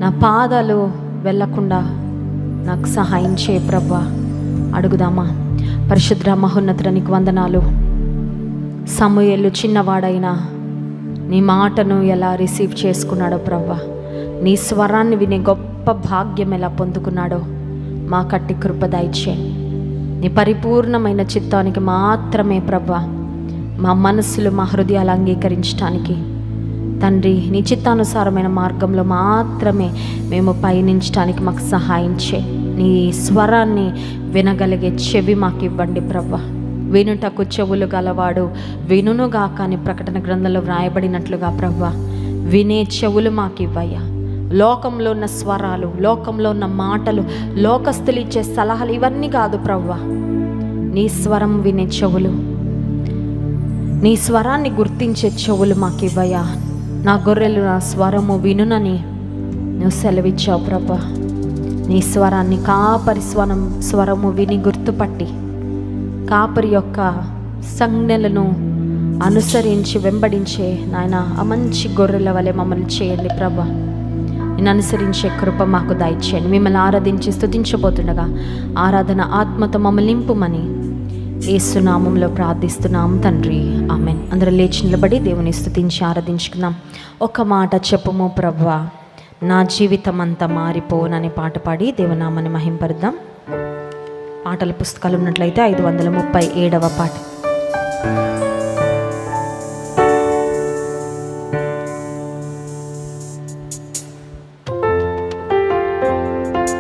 నా పాదాలు వెళ్ళకుండా నాకు సహాయం చేయ ప్రభా. అడుగుదామా? పరిశుద్ధ మహోన్నతుడ, నీకు వందనాలు. సమూయేలు చిన్నవాడైనా నీ మాటను ఎలా రిసీవ్ చేసుకున్నాడో ప్రభా, నీ స్వరాన్ని వినే గొప్ప భాగ్యం ఎలా పొందుకున్నాడో మా కట్టి కృప దయచేయండి. నీ పరిపూర్ణమైన చిత్తానికి మాత్రమే ప్రభా మా మనస్సులు, మా హృదయాలు అంగీకరించడానికి తండ్రి, నీ చిత్తానుసారమైన మార్గంలో మాత్రమే మేము పయనించడానికి మాకు సహాయం చేయి. నీ స్వరాన్ని వినగలిగే చెవి మాకు ఇవ్వండి ప్రభా. వినుటకు చెవులు గలవాడు వినునుగా, కానీ ప్రకటన గ్రంథంలో వ్రాయబడినట్లుగా ప్రభా వినే చెవులు మాకు ఇవ్వయ్యా. లోకంలో ఉన్న స్వరాలు, లోకంలో ఉన్న మాటలు, లోకస్తులు ఇచ్చే సలహాలు ఇవన్నీ కాదు ప్రభా. నీ స్వరం వినే చెవులు, నీ స్వరాన్ని గుర్తించే చెవులు మాకు ఇవ్వయ్యా. నా గొర్రెలు నా స్వరము వినునని నువ్వు సెలవిచ్చావు ప్రభా. నీ స్వరాన్ని, కాపరి స్వరము విని గుర్తుపట్టి కాపరి యొక్క సంజ్ఞలను అనుసరించి వెంబడించే నాయన ఆ మంచి గొర్రెల వలె మమ్మల్ని చేయండి ప్రభా. నేను అనుసరించే కృప మాకు దయచేయండి. మిమ్మల్ని ఆరాధించి స్తుతించబోతుండగా ఆరాధన ఆత్మతో మమ్మల్ని నింపుమని యేసు నామములో ప్రార్థిస్తున్నాం తండ్రి, ఆమెన్. అందరూ లేచి నిలబడి దేవుని స్తుతించి ఆరాధించుకుందాం. ఒక మాట చెప్పుము ప్రభువా, నా జీవితం అంతా మారిపోనని పాట పాడి దేవునామాన్ని మహింపరుద్దాం. పాటల పుస్తకాలు ఉన్నట్లయితే 537వ పాట.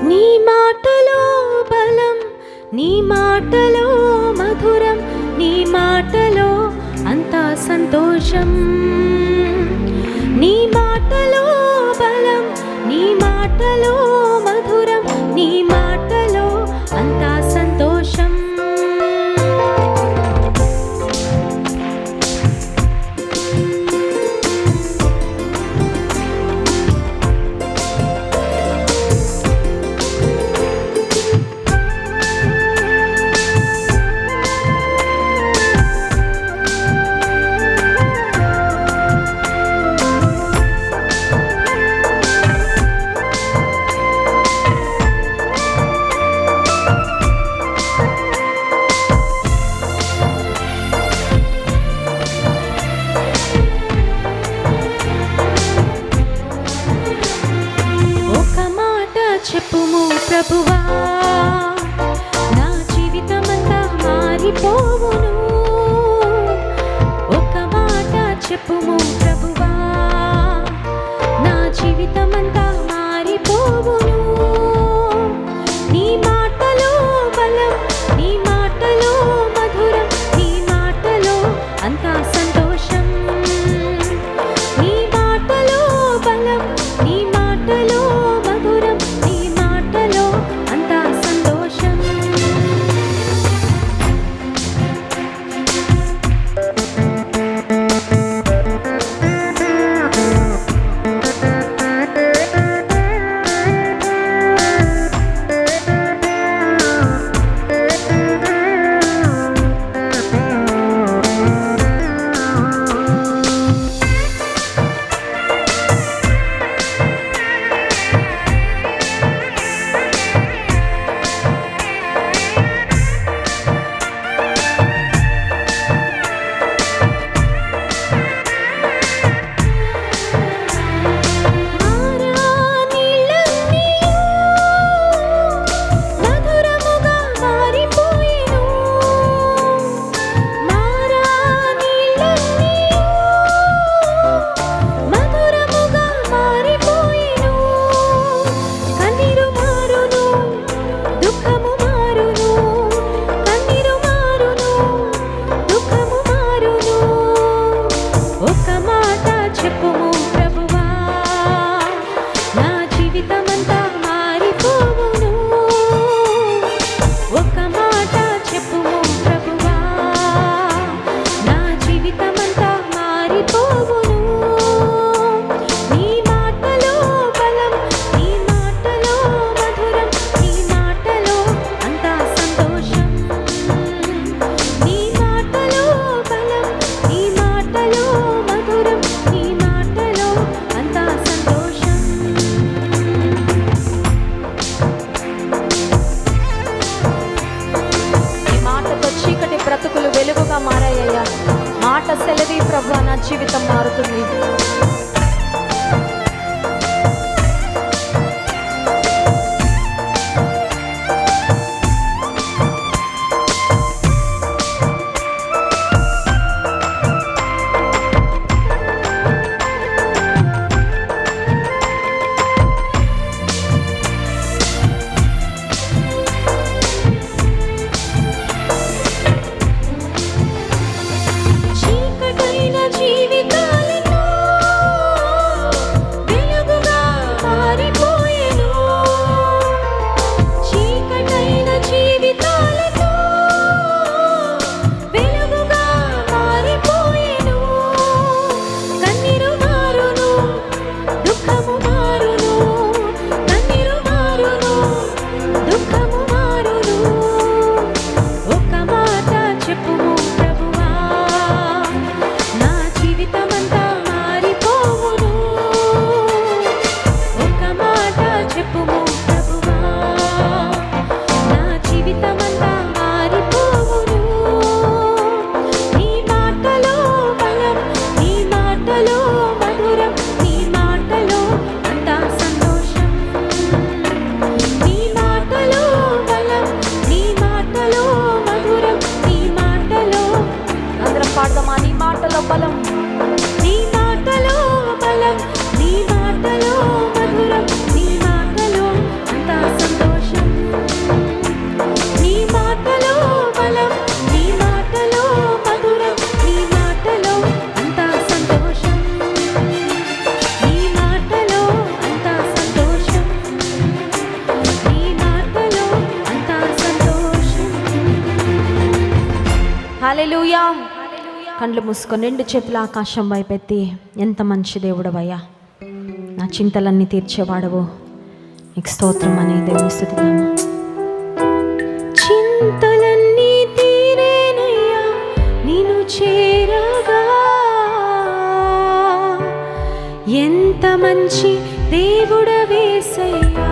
నీ మాటలో బలం, నీ మాటలో మధురం, నీ మాటలో అంతా సంతోషం. నీ మాటలో బలం, నీ మాటలో మధురం, నీ మాటలో అంతా సంతోషం. చెప్పుము ప్రభువా, నా జీవితమంతా మారిపోవును. ఒక మాట చెప్పుము ప్రభువా, నా జీవితమంతా మారిపోవును. నీ మాటలో బలం, నీ మాటలో మధురం, నీ మాటలో అంతా సంతోషం. నీ మాటలో బలం, నీ మాటలో మధురం, నీ మాటలో అంతా జీవితమంతా మారిపోవును. ఒక మాట చెప్పుము ప్రభువా, నా జీవితమంతా మారిపోవును. నీ మాటలో బలం, నీ మాటలో మధురం, నీ మాటలో అంతా సంతోషం. నీ మాటలో బలం, నీ మాటలో మధురం, నీ మాటలో అంతా సంతోషం. ఈ మాటతో చీకటి బ్రతుకులు వెలుగుగా మారాయ్యా. మాట సెలవి ప్రభువా, నా జీవితం మారుతుంది. చీకటైన జీవితాలను వెలుగుగా మారిపోయెను. చీకటైన జీవితాలను వెలుగుగా మారిపోయెను. కన్నీరు మారును, దుఃఖము మారును. కన్నీరు మారును, దుఃఖము మారును. ఒక మాట చెప్పుము ప్రభువా, నా జీవితమంతా మారిపోవును. ఒక మాట చెప్పుము ప్రభువా, నా జీవితమంతా మారిపోవును. నీ మాటలో బలం, నీ మాటలో మధురం, నీ మాటలో అంతా సంతోషం. నీ మాటలో బలం, నీ మాటలో మధురం, నీ మాటలో అందరం పాడదామా? నీ మాటలో బలం, నీ మాటలో బలం, నీ మాటలో మధురం, నీ మాటలో అంతా సంతోషం. నీ మాటలో బలం, నీ మాటలో మధురం, నీ మాటలో అంతా సంతోషం. నీ మాటలో అంతా సంతోషం. నీ మాటలో అంతా సంతోషం. హల్లెలూయా. కండ్లు మూసుకొని రెండు చేతుల ఆకాశం వైపెత్తి, ఎంత మంచి దేవుడవయ్యా, నా చింతలన్నీ తీర్చేవాడవు, నీకు స్తోత్రం అనే దేవుని స్తుతిద్దామా? చింతలన్నీ తీరేనయ్యా నిన్ను చేరగా. ఎంత మంచి దేవుడవేసయ్యా,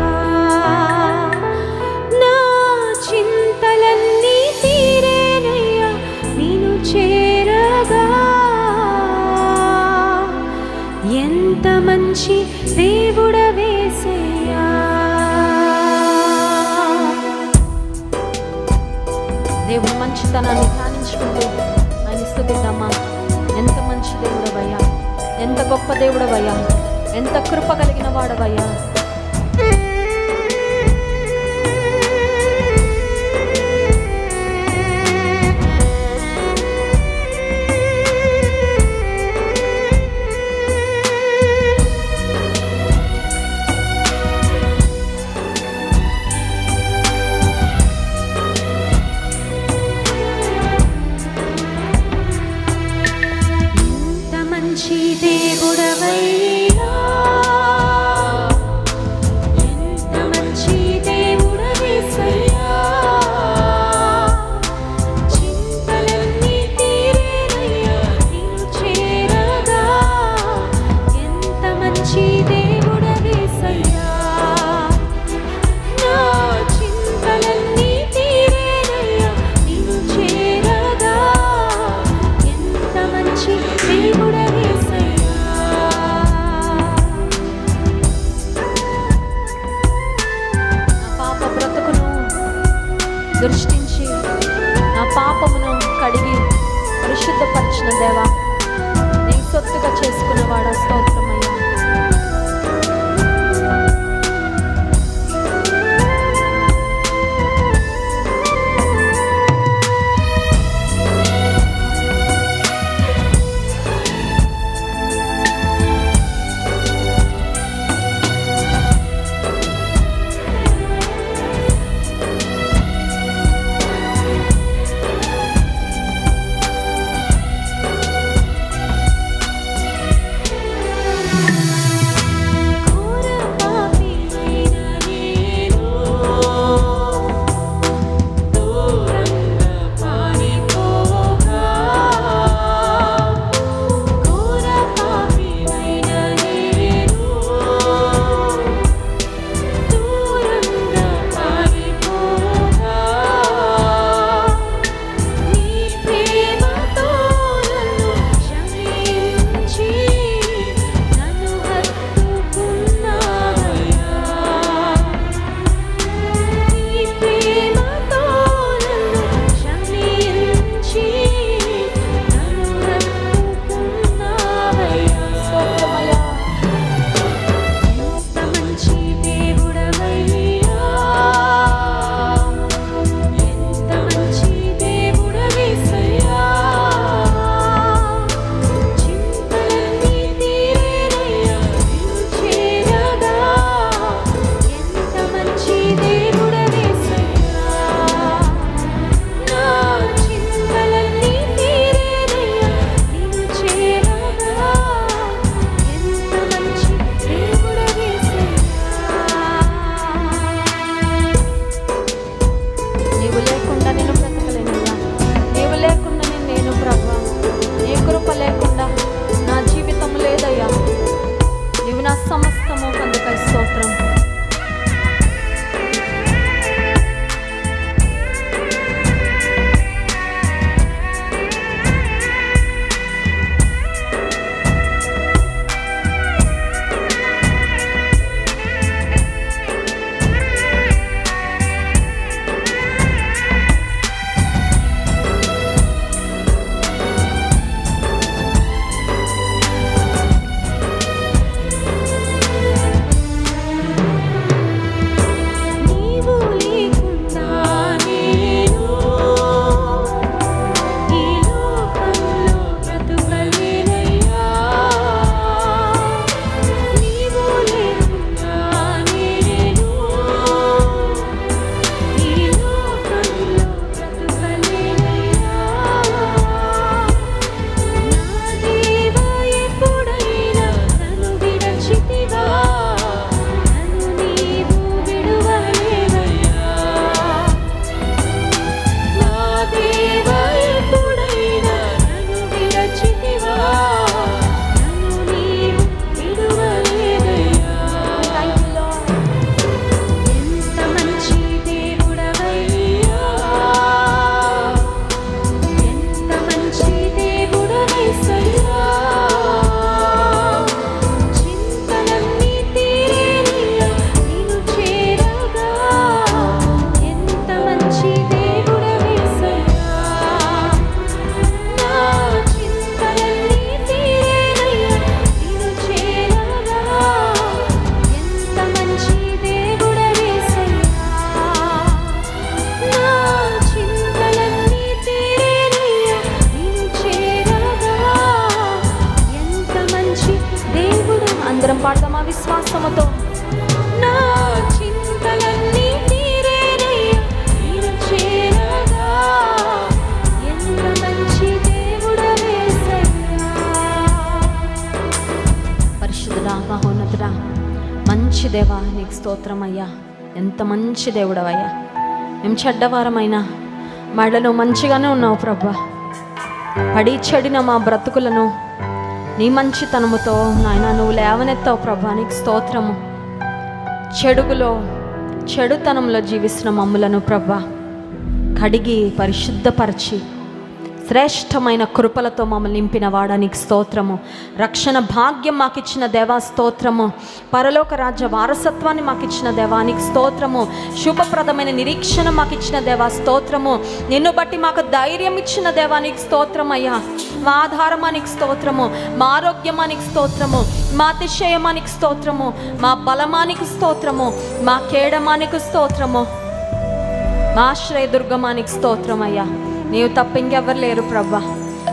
నా చింతలన్నీ తీరేనయ్యా నిన్ను చేరగా. ఎంత మంచి దేవుడవేసయ్యా. దేవుని మంచితనాన్ని ధ్యానించుకుంటూ ఆయన స్తుతిద్దామా? ఎంత మంచి దేవుడవయ్యా, ఎంత గొప్ప దేవుడవయ్యా, ఎంత కృప కలిగిన వాడవయ్యా. ఎంత మంచి దేవుడవయ్యా, ఎంత మంచి దేవుడవేసయ్యా. చింతలన్నీ తీరేనయ్యా నిన్ను చేరగా. ఎంత మంచి దేవుడవేసయ్యా, నా చింతలన్నీ తీరేనయ్యా నిన్ను చేరగా. ఎంత మంచి దేవుడవేసయ్యా. నా పాప బ్రతుకును దృష్టించి నా పాపమును కడిగి పరిశుద్ధపరిచిన దేవా, నీ సొత్తుగా చేసుకున్నవాడ స్తోత్రమయ్యా. అందరం పాడదామా విశ్వాసముతో. నా చింతలన్నీ తీరేనయ్యా నిన్ను చేరగా, ఎంత మంచి దేవుడవే యేసయ్యా. పరిశుద్ధుడా, మహోన్నతుడా, మంచి దేవా, నీకు స్తోత్రం అయ్యా. ఎంత మంచి దేవుడవయ్యా. మేము చెడ్డవారమైనా మళ్ళలో మంచిగానే ఉన్నావు ప్రభా. పడి చెడిన మా బ్రతుకులను నీ మంచితనముతో నాయన నువ్వు లేవనెత్తావు ప్రభా. నీకు స్తోత్రము. చెడుగులో చెడుతనంలో జీవిస్తున్న మమ్ములను ప్రభా కడిగి పరిశుద్ధపరిచి శ్రేష్టమైన కృపలతో మమ్మల్ని నింపిన వాడా నీకు స్తోత్రము. రక్షణ భాగ్యం మాకు ఇచ్చిన దేవా స్తోత్రము. పరలోక రాజ్య వారసత్వాన్ని మాకు ఇచ్చిన దేవా నీకు స్తోత్రము. శుభప్రదమైన నిరీక్షణ మాకు ఇచ్చిన దేవా స్తోత్రము. నిన్ను బట్టి మాకు ధైర్యం ఇచ్చిన దేవా నీకు స్తోత్రం అయ్యా. మా ఆధారమా నీకు స్తోత్రము, మా ఆరోగ్యమా నీకు స్తోత్రము, మా అతిశయమా నీకు స్తోత్రము, మా బలమానికి స్తోత్రము, మా కేడమానికి స్తోత్రము, మా ఆశ్రయదుర్గమానికి స్తోత్రం అయ్యా. నీవు తప్ప ఇంకెవ్వరు లేరు ప్రభా.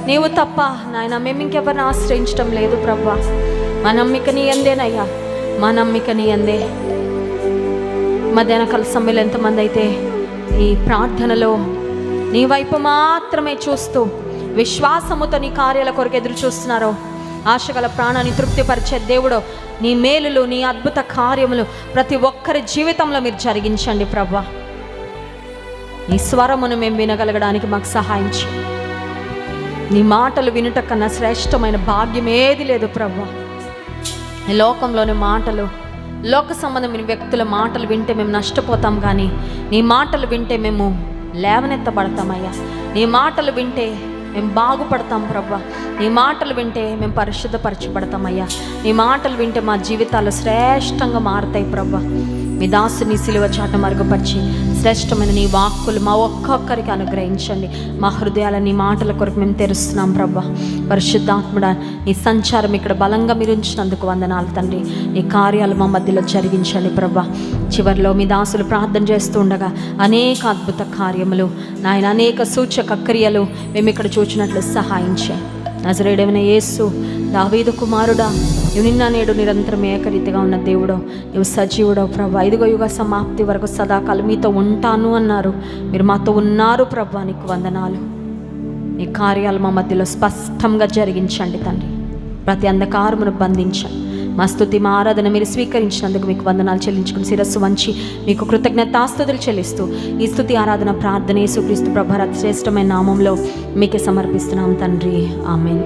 నీవు తప్ప నాయన మేము ఇంకెవరిని ఆశ్రయించడం లేదు ప్రభా. మా నమ్మిక నీ అందేనయ్యా, మా నమ్మిక నీ అందే. మధ్యాహ్న కాల సమయంలో ఎంతమంది అయితే ఈ ప్రార్థనలో నీ వైపు మాత్రమే చూస్తూ విశ్వాసముతో నీ కార్యాల కొరకు ఎదురు చూస్తున్నారో, ఆశగల ప్రాణాన్ని తృప్తిపరిచే దేవుడు నీ మేలులు, నీ అద్భుత కార్యములు ప్రతి ఒక్కరి జీవితంలో మీరు జరిగించండి ప్రభా. నీ స్వరమును మేము వినగలగడానికి మాకు సహాయం చేయి. నీ మాటలు వినుట కన్నా శ్రేష్టమైన భాగ్యం ఏది లేదు ప్రభా. ఈ లోకంలోని మాటలు, లోక సంబంధమైన వ్యక్తుల మాటలు వింటే మేము నష్టపోతాం, కానీ నీ మాటలు వింటే మేము లేవనెత్తబడతామయ్యా. నీ మాటలు వింటే మేము బాగుపడతాం ప్రభా. నీ మాటలు వింటే మేము పరిశుద్ధపరచబడతామయ్యా. నీ మాటలు వింటే మా జీవితాలు శ్రేష్టంగా మారుతాయి ప్రభా. మీ దాసుని సిలువ చాట మరుగుపరిచి శ్రేష్టమైన నీ వాక్కులు మా ఒక్కొక్కరికి అనుగ్రహించండి. మా హృదయాల నీ మాటల కొరకు మేము తెరుస్తున్నాం ప్రభా. పరిశుద్ధాత్ముడా, నీ సంచారం ఇక్కడ బలంగా మీరు ఉంచినందుకు వందనాలు తండ్రి. నీ కార్యాలు మా మధ్యలో జరిగించండి ప్రభా. చివరిలో మీ దాసులు ప్రార్థన చేస్తూ ఉండగా అనేక అద్భుత కార్యములు నాయన, అనేక సూచక క్రియలు మేము ఇక్కడ చూచినట్లు సహాయించే నజరేయుడైన యేసు, దావీదు కుమారుడా, నువ్వు నిన్న నేడు నిరంతరం ఏకరీతిగా ఉన్న దేవుడో, నువ్వు సజీవుడో ప్రభా. ఇదిగో యుగ సమాప్తి వరకు సదాకాలం మీతో ఉంటాను అన్నారు. మీరు మాతో ఉన్నారు ప్రభా. నీకు వందనాలు. నీ కార్యాలు మా మధ్యలో స్పష్టంగా జరిగించండి తండ్రి. ప్రతి అంధకారమును బంధించండి. మా స్తుతి, మా ఆరాధన మీరు స్వీకరించినందుకు మీకు వందనాలు చెల్లించుకుని శిరస్సు వంచి మీకు కృతజ్ఞతాస్తుతులు చెల్లిస్తూ ఈ స్తుతి ఆరాధన ప్రార్థన యేసుక్రీస్తు ప్రభు శ్రేష్టమైన నామంలో మీకే సమర్పిస్తున్నాం తండ్రి. ఆమేన్.